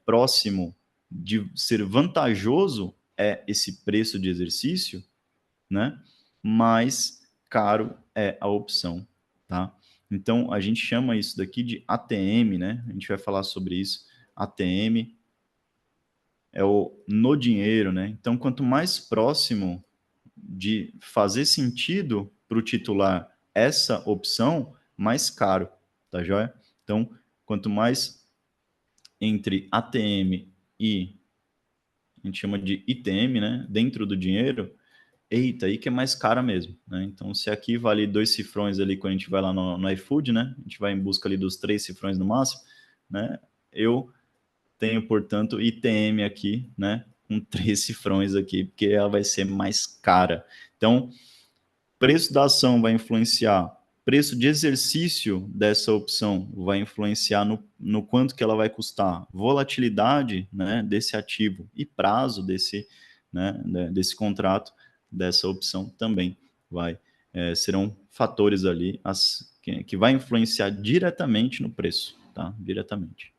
Speaker 1: próximo de ser vantajoso é esse preço de exercício, né? Mais caro é a opção, tá? Então a gente chama isso daqui de ATM, né? A gente vai falar sobre isso. ATM é o no dinheiro, né? Então quanto mais próximo de fazer sentido para o titular essa opção, mais caro, tá joia? Então quanto mais entre ATM e a gente chama de ITM, né, dentro do dinheiro, eita, aí que é mais cara mesmo, né? Então, se aqui vale 2 cifrões ali quando a gente vai lá no iFood, né? A gente vai em busca ali dos 3 cifrões no máximo, né? Eu tenho, portanto, ITM aqui, né? Com 3 cifrões aqui, porque ela vai ser mais cara. Então, preço da ação vai influenciar, preço de exercício dessa opção vai influenciar no quanto que ela vai custar, volatilidade, né, desse ativo e prazo desse contrato, dessa opção também serão fatores ali que vai influenciar diretamente no preço, tá? Diretamente.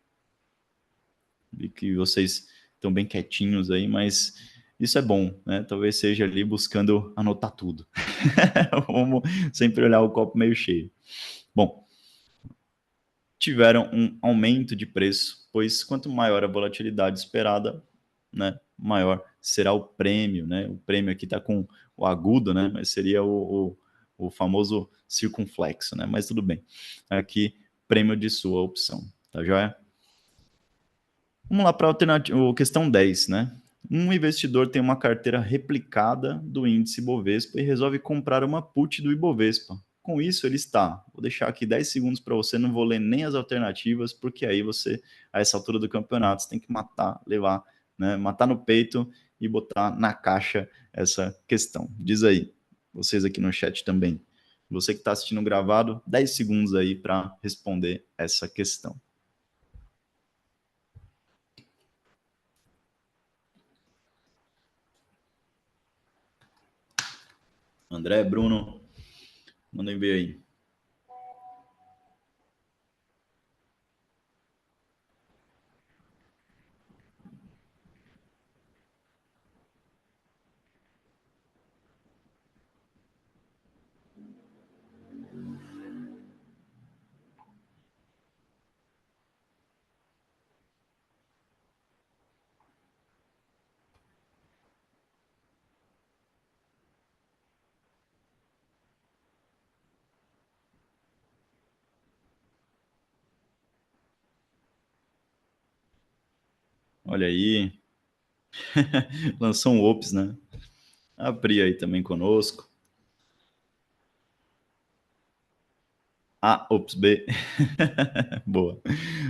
Speaker 1: Vi que vocês estão bem quietinhos aí, mas isso é bom, né? Talvez seja ali buscando anotar tudo. Vamos sempre olhar o copo meio cheio. Bom, tiveram um aumento de preço, pois quanto maior a volatilidade esperada, né, maior será o prêmio, né? O prêmio aqui está com o agudo, né? Mas seria o famoso circunflexo, né? Mas tudo bem. Aqui, prêmio de sua opção, tá joia? Vamos lá para a questão 10, né? Um investidor tem uma carteira replicada do índice Ibovespa e resolve comprar uma put do Ibovespa. Com isso, ele está. Vou deixar aqui 10 segundos para você, não vou ler nem as alternativas, porque aí você, a essa altura do campeonato, você tem que matar, levar, né? Matar no peito e botar na caixa essa questão. Diz aí, vocês aqui no chat também. Você que está assistindo gravado, 10 segundos aí para responder essa questão. André, Bruno, mandem ver aí. Olha aí, lançou um Ops, né? A Pri aí também conosco. A Ops B. Boa.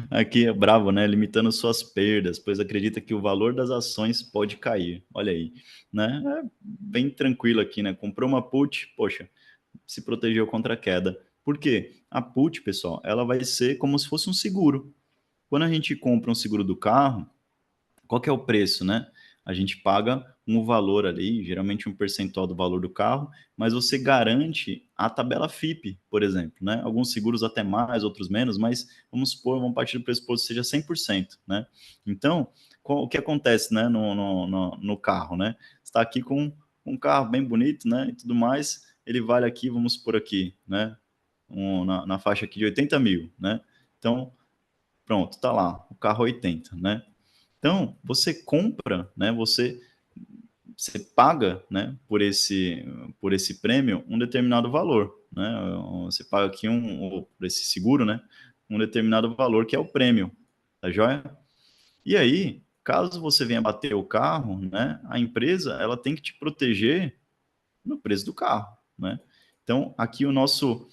Speaker 1: Aqui é bravo, né? Limitando suas perdas, pois acredita que o valor das ações pode cair. Olha aí, né? É bem tranquilo aqui, né? Comprou uma put, poxa, se protegeu contra a queda. Por quê? A put, pessoal, ela vai ser como se fosse um seguro. Quando a gente compra um seguro do carro, qual que é o preço, né? A gente paga um valor ali, geralmente um percentual do valor do carro, mas você garante a tabela FIPE, por exemplo, né? Alguns seguros até mais, outros menos, mas vamos supor, vamos partir do pressuposto que seja 100%, né? Então, o que acontece, né, no carro, né? Você está aqui com um carro bem bonito, né, e tudo mais, ele vale aqui, vamos supor aqui, né, na faixa aqui de 80 mil, né? Então, pronto, tá lá, o carro 80, né? Então, você compra, né, você paga, né, por esse prêmio um determinado valor, né? Você paga aqui por esse seguro, né, um determinado valor que é o prêmio, tá joia? E aí, caso você venha bater o carro, né, a empresa ela tem que te proteger no preço do carro, né? Então, aqui o nosso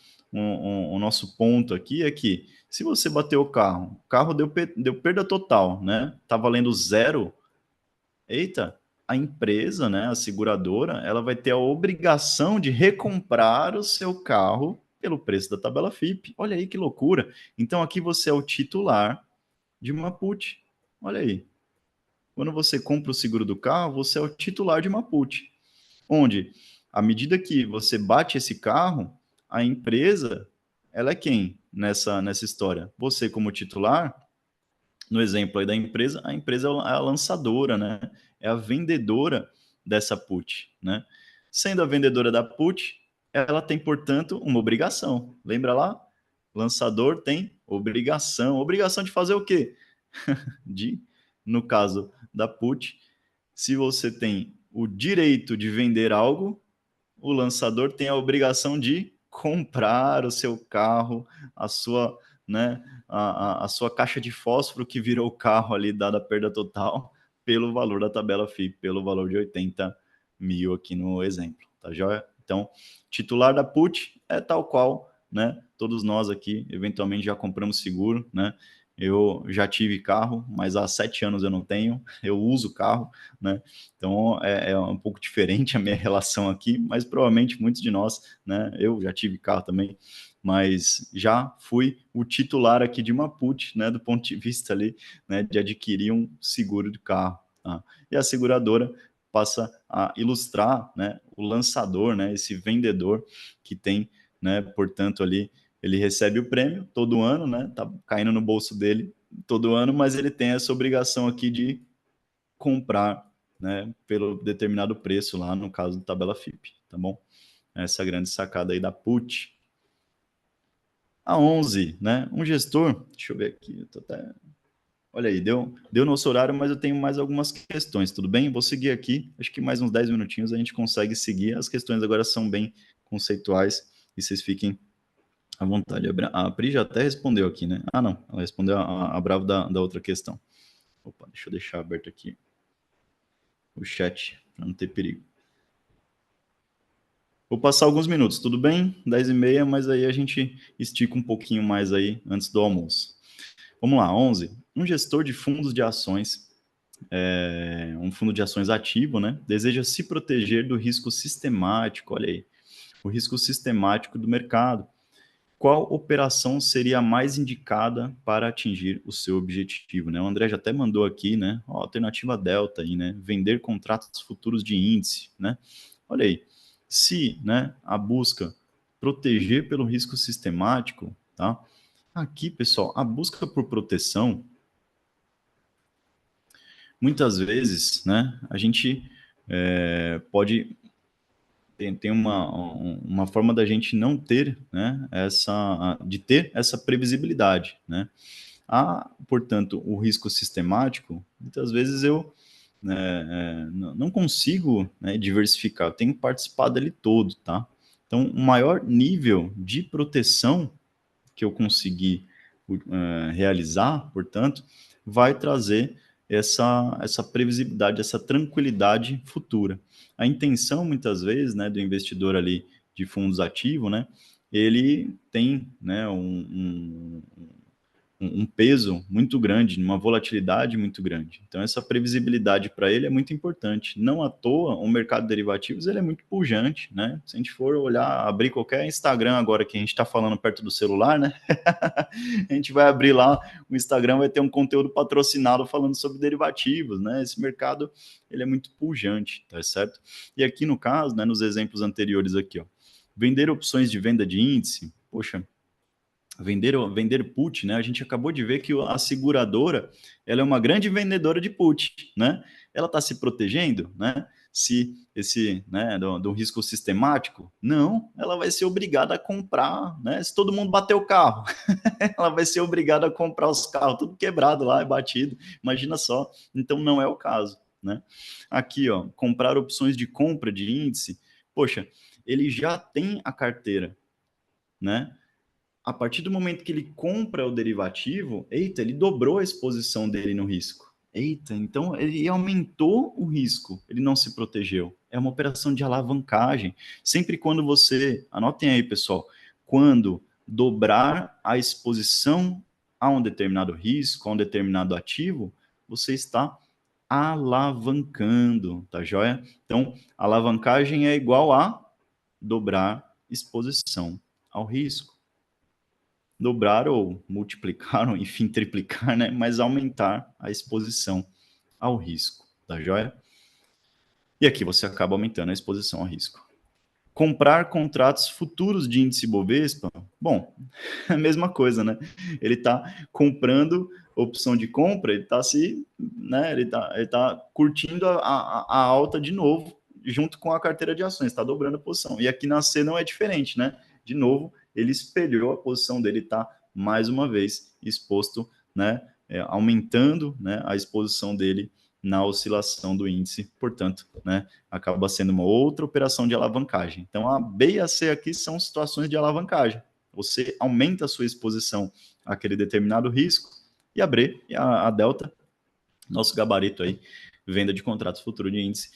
Speaker 1: ponto aqui é que se você bater o carro deu perda total, né? Tá valendo zero. Eita, a empresa, né, a seguradora, ela vai ter a obrigação de recomprar o seu carro pelo preço da tabela FIPE. Olha aí que loucura. Então aqui você é o titular de uma put. Olha aí. Quando você compra o seguro do carro, você é o titular de uma put. Onde, à medida que você bate esse carro, a empresa, ela é quem nessa história? Você como titular, no exemplo aí da empresa, a empresa é a lançadora, né? É a vendedora dessa put, né? Sendo a vendedora da put, ela tem, portanto, uma obrigação. Lembra lá? Lançador tem obrigação. Obrigação de fazer o quê? No caso da put, se você tem o direito de vender algo, o lançador tem a obrigação de comprar o seu carro, a sua, né, a sua caixa de fósforo que virou o carro ali, dada a perda total, pelo valor da tabela FIP, pelo valor de 80 mil aqui no exemplo, tá joia? Então, titular da put é tal qual, né? Todos nós aqui, eventualmente, já compramos seguro, né? Eu já tive carro, mas há 7 anos eu não tenho, eu uso carro, né? Então, é um pouco diferente a minha relação aqui, mas provavelmente muitos de nós, né? Eu já tive carro também, mas já fui o titular aqui de uma put, né? Do ponto de vista ali, né? De adquirir um seguro de carro, tá? E a seguradora passa a ilustrar, né, o lançador, né, esse vendedor que tem, né, portanto ali ele recebe o prêmio todo ano, né, tá caindo no bolso dele todo ano, mas ele tem essa obrigação aqui de comprar, né, pelo determinado preço lá no caso do tabela FIP, tá bom? Essa é a grande sacada aí da put. A 11, né, um gestor, deixa eu ver aqui, eu tô até olha aí, deu nosso horário, mas eu tenho mais algumas questões, tudo bem? Vou seguir aqui, acho que mais uns 10 minutinhos a gente consegue seguir. As questões agora são bem conceituais e vocês fiquem à vontade. A Pri já até respondeu aqui, né? Ah, não, ela respondeu a Bravo da outra questão. Opa, deixa eu deixar aberto aqui o chat, para não ter perigo. Vou passar alguns minutos, tudo bem? 10h30, mas aí a gente estica um pouquinho mais aí antes do almoço. Vamos lá, 11. Um gestor de fundos de ações um fundo de ações ativo, né, deseja se proteger do risco sistemático, olha aí, o risco sistemático do mercado. Qual operação seria a mais indicada para atingir o seu objetivo, né? O André já até mandou aqui, né, ó, alternativa delta aí, né, vender contratos futuros de índice, né? Olha aí, se, né, a busca proteger pelo risco sistemático, tá? Aqui, pessoal, a busca por proteção muitas vezes, né, a gente pode tem uma forma da gente não ter, né, de ter essa previsibilidade, né? Há, portanto, o risco sistemático, muitas vezes eu não consigo, né, diversificar, eu tenho que participar dele todo, tá? Então, o maior nível de proteção que eu conseguir realizar, portanto, vai trazer essa previsibilidade, essa tranquilidade futura. A intenção, muitas vezes, né, do investidor ali de fundos ativos, né, ele tem, né, um peso muito grande, uma volatilidade muito grande. Então, essa previsibilidade para ele é muito importante. Não à toa, o mercado de derivativos ele é muito pujante, né? Se a gente for olhar, abrir qualquer Instagram agora que a gente está falando perto do celular, né? A gente vai abrir lá, o Instagram vai ter um conteúdo patrocinado falando sobre derivativos, né? Esse mercado, ele é muito pujante, tá certo? E aqui no caso, né, nos exemplos anteriores aqui, ó, vender opções de venda de índice, poxa, vender put, né? A gente acabou de ver que a seguradora, ela é uma grande vendedora de put, né? Ela está se protegendo, né? Se esse, né, do risco sistemático, não, ela vai ser obrigada a comprar, né? Se todo mundo bater o carro, ela vai ser obrigada a comprar os carros, tudo quebrado lá, batido. Imagina só. Então não é o caso, né? Aqui, ó, comprar opções de compra de índice, poxa, ele já tem a carteira, né? A partir do momento que ele compra o derivativo, eita, ele dobrou a exposição dele no risco. Eita, então ele aumentou o risco, ele não se protegeu. É uma operação de alavancagem. Sempre quando você, anotem aí, pessoal, quando dobrar a exposição a um determinado risco, a um determinado ativo, você está alavancando, tá joia? Então, alavancagem é igual a dobrar exposição ao risco. Dobrar ou multiplicar, ou enfim, triplicar, né? Mas aumentar a exposição ao risco, tá joia? E aqui você acaba aumentando a exposição ao risco. Comprar contratos futuros de índice Bovespa, bom, é a mesma coisa, né? Ele está comprando opção de compra, ele está né? Ele tá curtindo a alta de novo, junto com a carteira de ações, está dobrando a posição. E aqui na C não é diferente, né? De novo, ele espelhou a posição dele, está mais uma vez exposto, né? Aumentando, né, a exposição dele na oscilação do índice, portanto, né, acaba sendo uma outra operação de alavancagem. Então, a B e a C aqui são situações de alavancagem. Você aumenta a sua exposição àquele determinado risco, e a B, a delta, nosso gabarito aí, venda de contratos futuros de índice.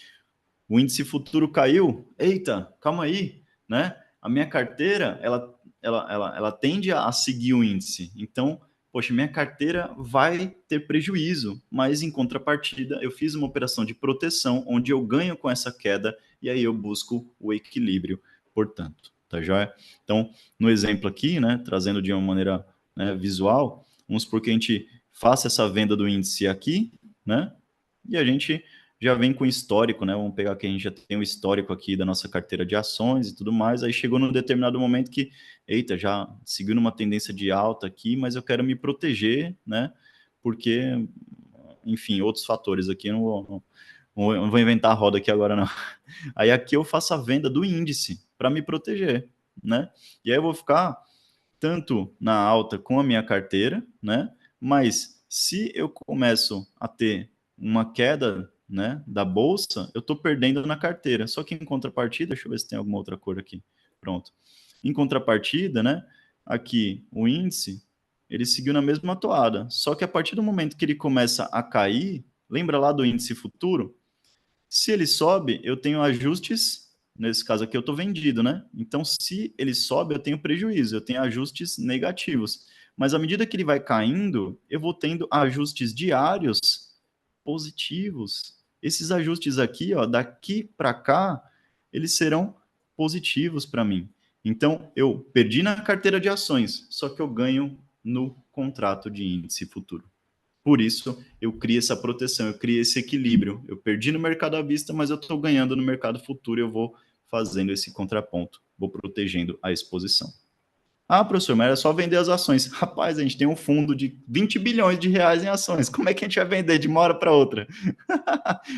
Speaker 1: O índice futuro caiu, eita, calma aí, né? A minha carteira, ela tende a seguir o índice. Então, poxa, minha carteira vai ter prejuízo, mas em contrapartida, eu fiz uma operação de proteção onde eu ganho com essa queda e aí eu busco o equilíbrio, portanto, tá joia? Então, no exemplo aqui, né, trazendo de uma maneira, né, visual, vamos supor que a gente faça essa venda do índice aqui, né? E a gente já vem com histórico, né? Vamos pegar que a gente já tem um histórico aqui da nossa carteira de ações e tudo mais. Aí chegou num determinado momento que, eita, já seguiu numa tendência de alta aqui, mas eu quero me proteger, né? Porque, enfim, outros fatores aqui, eu não vou inventar a roda aqui agora, não. Aí aqui eu faço a venda do índice para me proteger, né? E aí eu vou ficar tanto na alta com a minha carteira, né? Mas se eu começo a ter uma queda, né, da bolsa, eu estou perdendo na carteira. Só que em contrapartida, deixa eu ver se tem alguma outra cor aqui. Pronto. Em contrapartida, né, aqui o índice, ele seguiu na mesma toada. Só que a partir do momento que ele começa a cair, lembra lá do índice futuro? Se ele sobe, eu tenho ajustes, nesse caso aqui eu estou vendido, né? Então, se ele sobe, eu tenho prejuízo, eu tenho ajustes negativos. Mas à medida que ele vai caindo, eu vou tendo ajustes diários positivos. Esses ajustes aqui, ó, daqui para cá, eles serão positivos para mim. Então, eu perdi na carteira de ações, só que eu ganho no contrato de índice futuro. Por isso, eu crio essa proteção, eu crio esse equilíbrio. Eu perdi no mercado à vista, mas eu estou ganhando no mercado futuro e eu vou fazendo esse contraponto, vou protegendo a exposição. Ah, professor, mas era só vender as ações. Rapaz, a gente tem um fundo de 20 bilhões de reais em ações. Como é que a gente vai vender de uma hora para outra?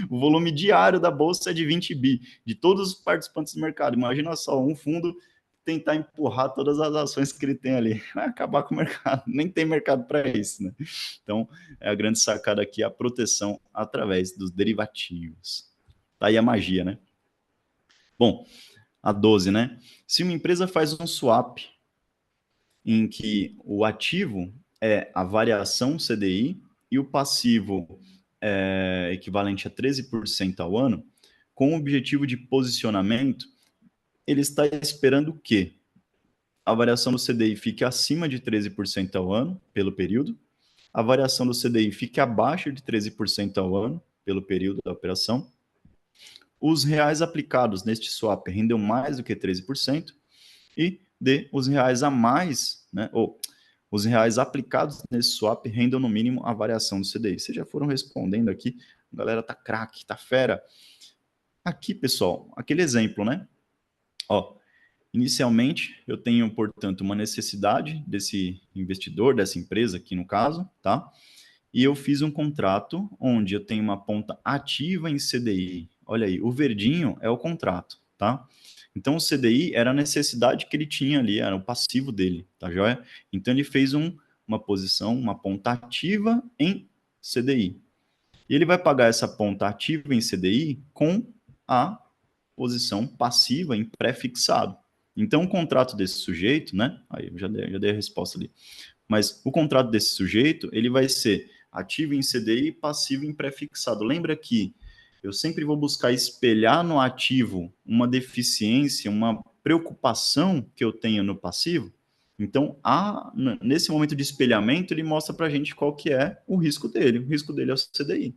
Speaker 1: O volume diário da bolsa é de 20 bi, de todos os participantes do mercado. Imagina só, um fundo tentar empurrar todas as ações que ele tem ali. Vai acabar com o mercado. Nem tem mercado para isso, né? Então, a grande sacada aqui é a proteção através dos derivativos. Tá aí a magia, né? Bom, a 12, né? Se uma empresa faz um swap em que o ativo é a variação CDI e o passivo é equivalente a 13% ao ano, com o objetivo de posicionamento, ele está esperando o quê? A variação do CDI fique acima de 13% ao ano, pelo período, a variação do CDI fique abaixo de 13% ao ano, pelo período da operação, os reais aplicados neste swap rendam mais do que 13%, e os reais a mais, né, ou os reais aplicados nesse swap rendam no mínimo a variação do CDI. Vocês já foram respondendo aqui, a galera tá craque, tá fera. Aqui, pessoal, aquele exemplo, né? Ó, inicialmente, eu tenho, portanto, uma necessidade desse investidor, dessa empresa aqui no caso, tá? E eu fiz um contrato onde eu tenho uma ponta ativa em CDI. Olha aí, o verdinho é o contrato, tá? Então, o CDI era a necessidade que ele tinha ali, era o passivo dele, tá joia? Então, ele fez uma posição, uma ponta ativa em CDI. E ele vai pagar essa ponta ativa em CDI com a posição passiva em pré-fixado. Então, o contrato desse sujeito, né? Aí eu já dei a resposta ali. Mas o contrato desse sujeito, ele vai ser ativo em CDI e passivo em pré-fixado. Lembra que eu sempre vou buscar espelhar no ativo uma deficiência, uma preocupação que eu tenho no passivo? Então, nesse momento de espelhamento, ele mostra para a gente qual que é o risco dele. O risco dele é o CDI.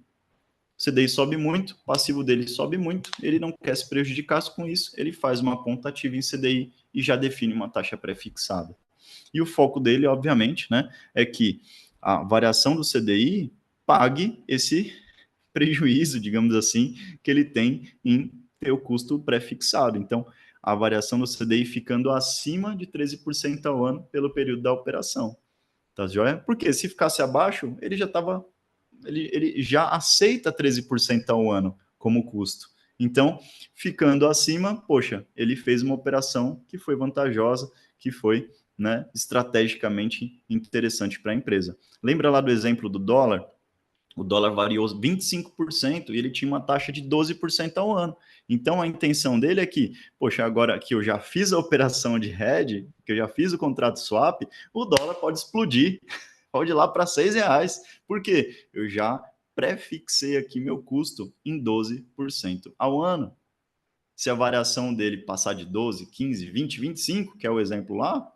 Speaker 1: O CDI sobe muito, o passivo dele sobe muito, ele não quer se prejudicar com isso, ele faz uma ponta ativa em CDI e já define uma taxa pré-fixada. E o foco dele, obviamente, né, é que a variação do CDI pague esse prejuízo, digamos assim, que ele tem em ter o custo pré-fixado. Então, a variação do CDI ficando acima de 13% ao ano pelo período da operação. Tá joia? Porque se ficasse abaixo, ele já estava. Ele já aceita 13% ao ano como custo. Então, ficando acima, poxa, ele fez uma operação que foi vantajosa, que foi, né, estrategicamente interessante para a empresa. Lembra lá do exemplo do dólar? O dólar variou 25% e ele tinha uma taxa de 12% ao ano. Então a intenção dele é que, poxa, agora que eu já fiz a operação de hedge, que eu já fiz o contrato swap, o dólar pode explodir, pode ir lá para R$ 6. Por quê? Eu já pré-fixei aqui meu custo em 12% ao ano. Se a variação dele passar de 12, 15, 20, 25, que é o exemplo lá,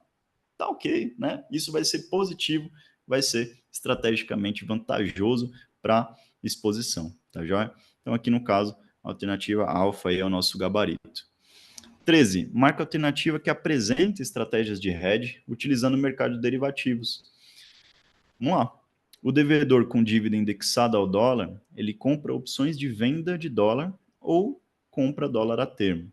Speaker 1: tá ok, né? Isso vai ser positivo, vai ser estrategicamente vantajoso para exposição, tá joia? Então, aqui no caso, a alternativa alfa aí é o nosso gabarito. 13. Marca alternativa que apresenta estratégias de hedge utilizando o mercado de derivativos. Vamos lá. O devedor com dívida indexada ao dólar, ele compra opções de venda de dólar ou compra dólar a termo.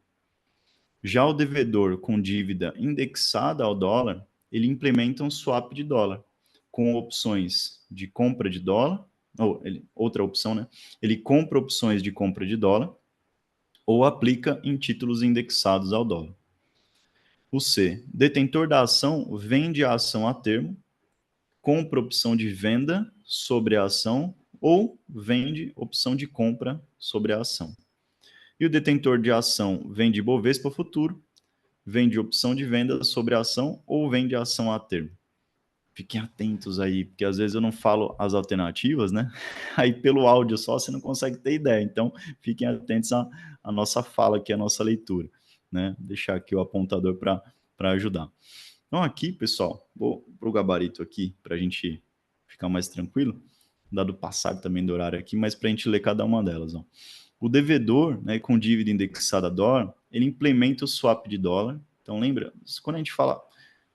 Speaker 1: Já o devedor com dívida indexada ao dólar, ele implementa um swap de dólar, com opções de compra de dólar, outra opção, né? Ele compra opções de compra de dólar ou aplica em títulos indexados ao dólar. O C, detentor da ação vende a ação a termo, compra opção de venda sobre a ação ou vende opção de compra sobre a ação. E o detentor de ação vende Bovespa futuro, vende opção de venda sobre a ação ou vende a ação a termo. Fiquem atentos aí, porque às vezes eu não falo as alternativas, né? Aí pelo áudio só você não consegue ter ideia. Então, fiquem atentos à nossa fala aqui, à nossa leitura, né? Deixar aqui o apontador para ajudar. Então, aqui, pessoal, vou para o gabarito aqui, para a gente ficar mais tranquilo, dado o passar também do horário aqui, mas para a gente ler cada uma delas. Ó. O devedor, né, com dívida indexada a dólar, ele implementa o swap de dólar. Então, lembra, quando a gente fala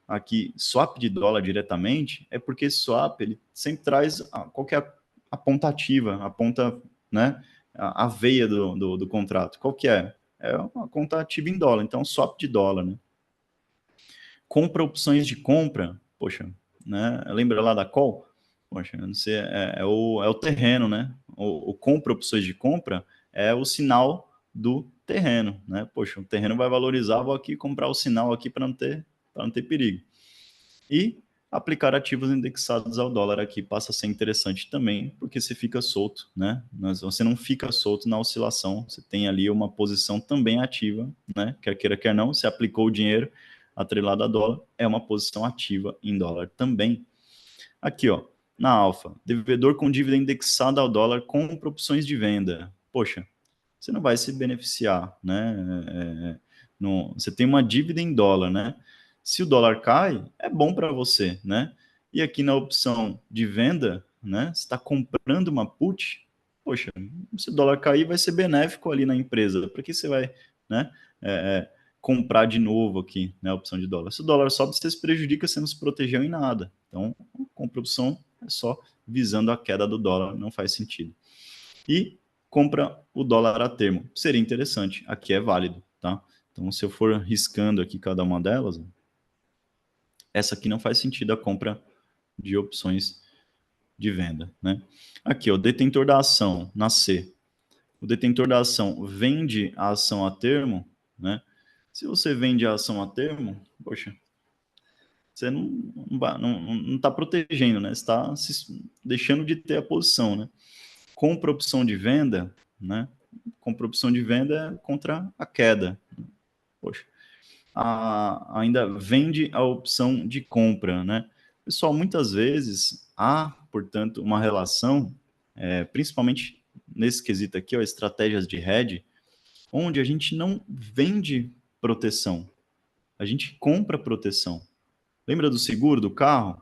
Speaker 1: aqui swap de dólar diretamente, é porque esse swap ele sempre traz qual que é a ponta ativa, a ponta, né, a veia do contrato. Qual que é? É uma conta ativa em dólar, então swap de dólar, né? Compra opções de compra, poxa, né? Lembra lá da call? Poxa, não sei, é o terreno, né? O compra opções de compra é o sinal do terreno, né? Poxa, o terreno vai valorizar, vou aqui comprar o sinal aqui para não ter perigo. E aplicar ativos indexados ao dólar aqui passa a ser interessante também, porque você fica solto, né? Mas você não fica solto na oscilação, você tem ali uma posição também ativa, né? Quer queira, quer não, você aplicou o dinheiro atrelado a dólar, é uma posição ativa em dólar também. Aqui, ó, na alfa, devedor com dívida indexada ao dólar compra opções de venda. Poxa, você não vai se beneficiar, né? Você tem uma dívida em dólar, né? Se o dólar cai, é bom para você, né? E aqui na opção de venda, né? Você está comprando uma put, poxa, se o dólar cair, vai ser benéfico ali na empresa. Para que você vai, né? Comprar de novo aqui, né? A opção de dólar. Se o dólar sobe, você se prejudica, você não se protegeu em nada. Então, compra opção é só visando a queda do dólar, não faz sentido. E compra o dólar a termo. Seria interessante, aqui é válido, tá? Então, se eu for riscando aqui cada uma delas, essa aqui não faz sentido a compra de opções de venda, né? Aqui, o detentor da ação, na C. O detentor da ação vende a ação a termo, né? Se você vende a ação a termo, poxa, você não está protegendo, né? Você está deixando de ter a posição, né? Compra opção de venda, né? Compra opção de venda é contra a queda. Poxa, ainda vende a opção de compra, né? Pessoal, muitas vezes há, portanto, uma relação, principalmente nesse quesito aqui, ó, estratégias de hedge, onde a gente não vende proteção, a gente compra proteção. Lembra do seguro do carro?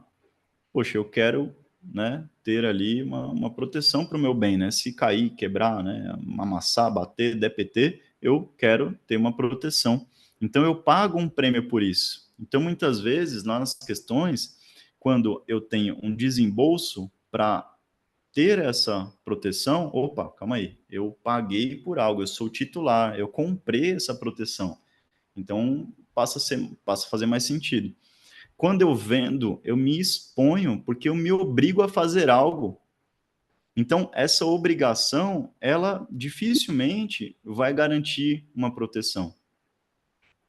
Speaker 1: Poxa, eu quero, né, ter ali uma proteção para o meu bem, né? Se cair, quebrar, né, amassar, bater, der PT, eu quero ter uma proteção. Então, eu pago um prêmio por isso. Então, muitas vezes, nas questões, quando eu tenho um desembolso para ter essa proteção, opa, calma aí, eu paguei por algo, eu sou titular, eu comprei essa proteção. Então, passa a fazer mais sentido. Quando eu vendo, eu me exponho porque eu me obrigo a fazer algo. Então, essa obrigação, ela dificilmente vai garantir uma proteção,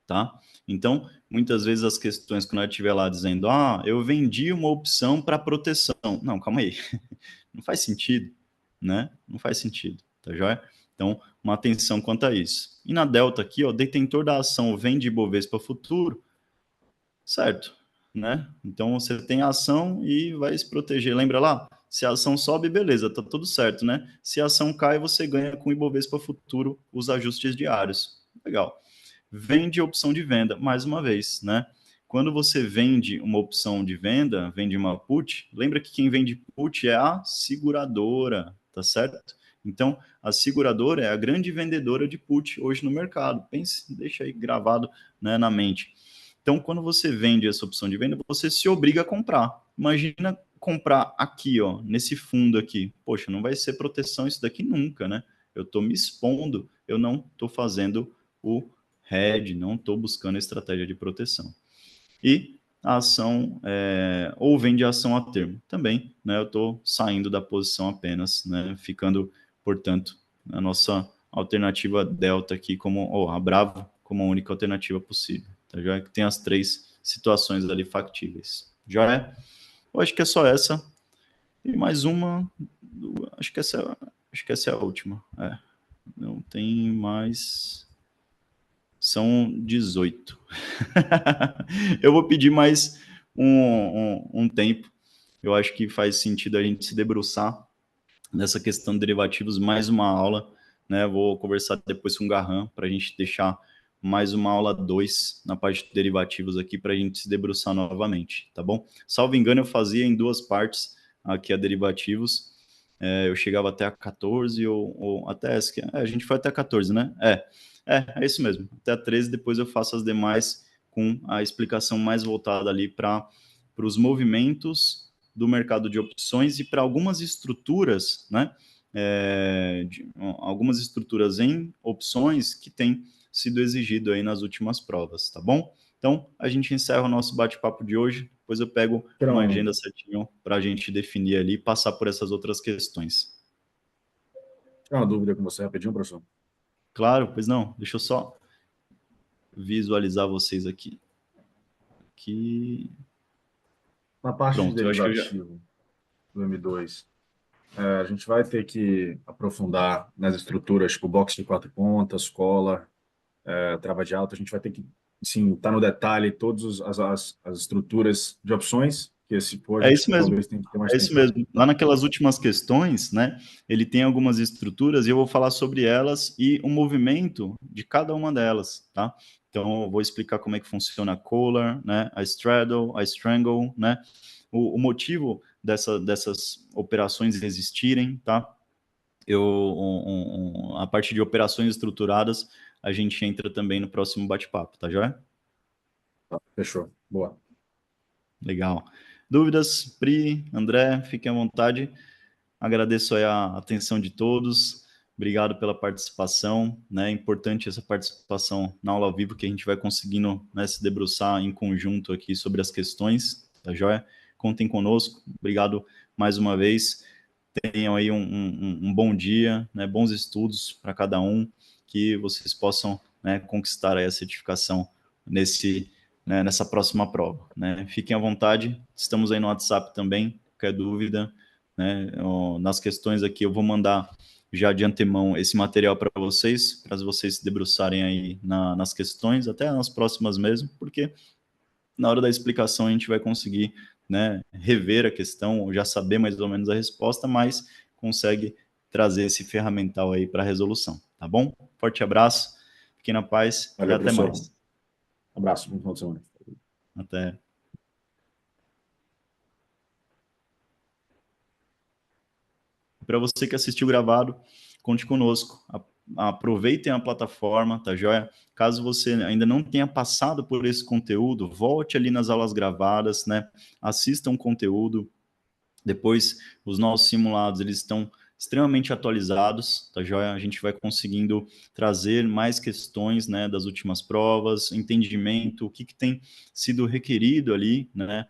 Speaker 1: tá? Então, muitas vezes as questões, quando eu estiver lá dizendo, eu vendi uma opção para proteção. Não, calma aí. Não faz sentido, né? Não faz sentido, tá joia? Então, uma atenção quanto a isso. E na delta aqui, ó, detentor da ação vende Bovespa futuro, certo, né? Então você tem a ação e vai se proteger. Lembra lá? Se a ação sobe, beleza, tá tudo certo, né? Se a ação cai, você ganha com o Ibovespa Futuro os ajustes diários. Legal. Vende opção de venda, mais uma vez, né? Quando você vende uma opção de venda, vende uma put, lembra que quem vende put é a seguradora, tá certo? Então, a seguradora é a grande vendedora de put hoje no mercado. Pense, deixa aí gravado, né, na mente. Então, quando você vende essa opção de venda, você se obriga a comprar. Imagina comprar aqui, ó, nesse fundo aqui. Poxa, não vai ser proteção isso daqui nunca, né? Eu estou me expondo, eu não estou fazendo o hedge, não estou buscando estratégia de proteção. E a ação, ou vende a ação a termo, também, né, eu estou saindo da posição apenas, né, ficando, portanto, a nossa alternativa delta aqui, como a Bravo, como a única alternativa possível, tá? Já que tem as três situações ali factíveis. Já é? Eu acho que é só essa. E mais uma, acho que essa é a última. Não tem mais. São 18. Eu vou pedir mais um tempo. Eu acho que faz sentido a gente se debruçar nessa questão de derivativos, mais uma aula. Né? Vou conversar depois com o Garran para a gente deixar mais uma aula 2 na parte de derivativos aqui para a gente se debruçar novamente, tá bom? Salvo engano, eu fazia em 2 partes aqui a derivativos. Eu chegava até a 14 ou até essa. A gente foi até a 14, né? É isso mesmo. Até a 13, depois eu faço as demais com a explicação mais voltada ali para os movimentos do mercado de opções e para algumas estruturas, né? Algumas estruturas em opções que têm sido exigido aí nas últimas provas, tá bom? Então, a gente encerra o nosso bate-papo de hoje, depois eu pego uma agenda certinho para a gente definir ali e passar por essas outras questões.
Speaker 2: Uma dúvida com você rapidinho, professor.
Speaker 1: Claro, pois não, deixa eu só visualizar vocês aqui.
Speaker 2: Na parte de
Speaker 1: Pronto, eu acho que eu já...
Speaker 2: derivativo do M2, a gente vai ter que aprofundar nas estruturas, tipo box de 4 pontas, cola, trava de alta. A gente vai ter que, sim, estar no detalhe todas as estruturas de opções, que se for, a
Speaker 1: É
Speaker 2: gente
Speaker 1: isso mesmo.
Speaker 2: talvez tenha que ter mais
Speaker 1: É
Speaker 2: tempo
Speaker 1: isso
Speaker 2: para.
Speaker 1: mesmo. Lá naquelas últimas questões, né, ele tem algumas estruturas e eu vou falar sobre elas e o movimento de cada uma delas, tá? Então, eu vou explicar como é que funciona a collar, né, a straddle, a strangle, né, o motivo dessas operações existirem, tá? A parte de operações estruturadas, a gente entra também no próximo bate-papo, tá joia?
Speaker 2: Tá, fechou. Boa.
Speaker 1: Legal. Dúvidas, Pri, André, fiquem à vontade. Agradeço aí a atenção de todos. Obrigado pela participação. Né? É importante essa participação na aula ao vivo, que a gente vai conseguindo, né, se debruçar em conjunto aqui sobre as questões, tá joia? Contem conosco. Obrigado mais uma vez. Tenham aí um bom dia, né? Bons estudos para cada um, que vocês possam, né, conquistar aí a certificação nessa próxima prova. Né? Fiquem à vontade. Estamos aí no WhatsApp também. Qualquer dúvida, né, nas questões aqui, eu vou mandar já de antemão esse material para vocês se debruçarem aí nas questões, até nas próximas mesmo, porque na hora da explicação a gente vai conseguir, né, rever a questão, já saber mais ou menos a resposta, mas consegue trazer esse ferramental aí para a resolução, tá bom? Forte abraço, fiquem na paz e
Speaker 2: Valeu,
Speaker 1: até
Speaker 2: professor.
Speaker 1: mais.
Speaker 2: Abraço. Bom final de semana.
Speaker 1: Até. Para você que assistiu gravado, conte conosco. Aproveitem a plataforma, tá joia? Caso você ainda não tenha passado por esse conteúdo, volte ali nas aulas gravadas, né? Assista um conteúdo. Depois, os nossos simulados, eles estão extremamente atualizados, tá joia? A gente vai conseguindo trazer mais questões, né, das últimas provas, entendimento, o que tem sido requerido ali, né,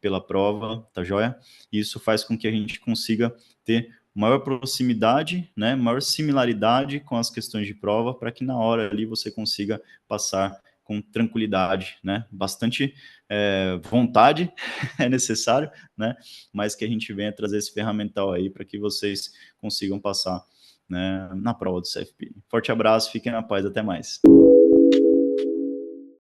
Speaker 1: pela prova, tá joia? Isso faz com que a gente consiga ter maior proximidade, né, maior similaridade com as questões de prova, para que na hora ali você consiga passar com tranquilidade, né? Bastante vontade é necessário, né? Mas que a gente venha trazer esse ferramental aí para que vocês consigam passar, né, na prova do CFP. Forte abraço, fiquem na paz, até mais.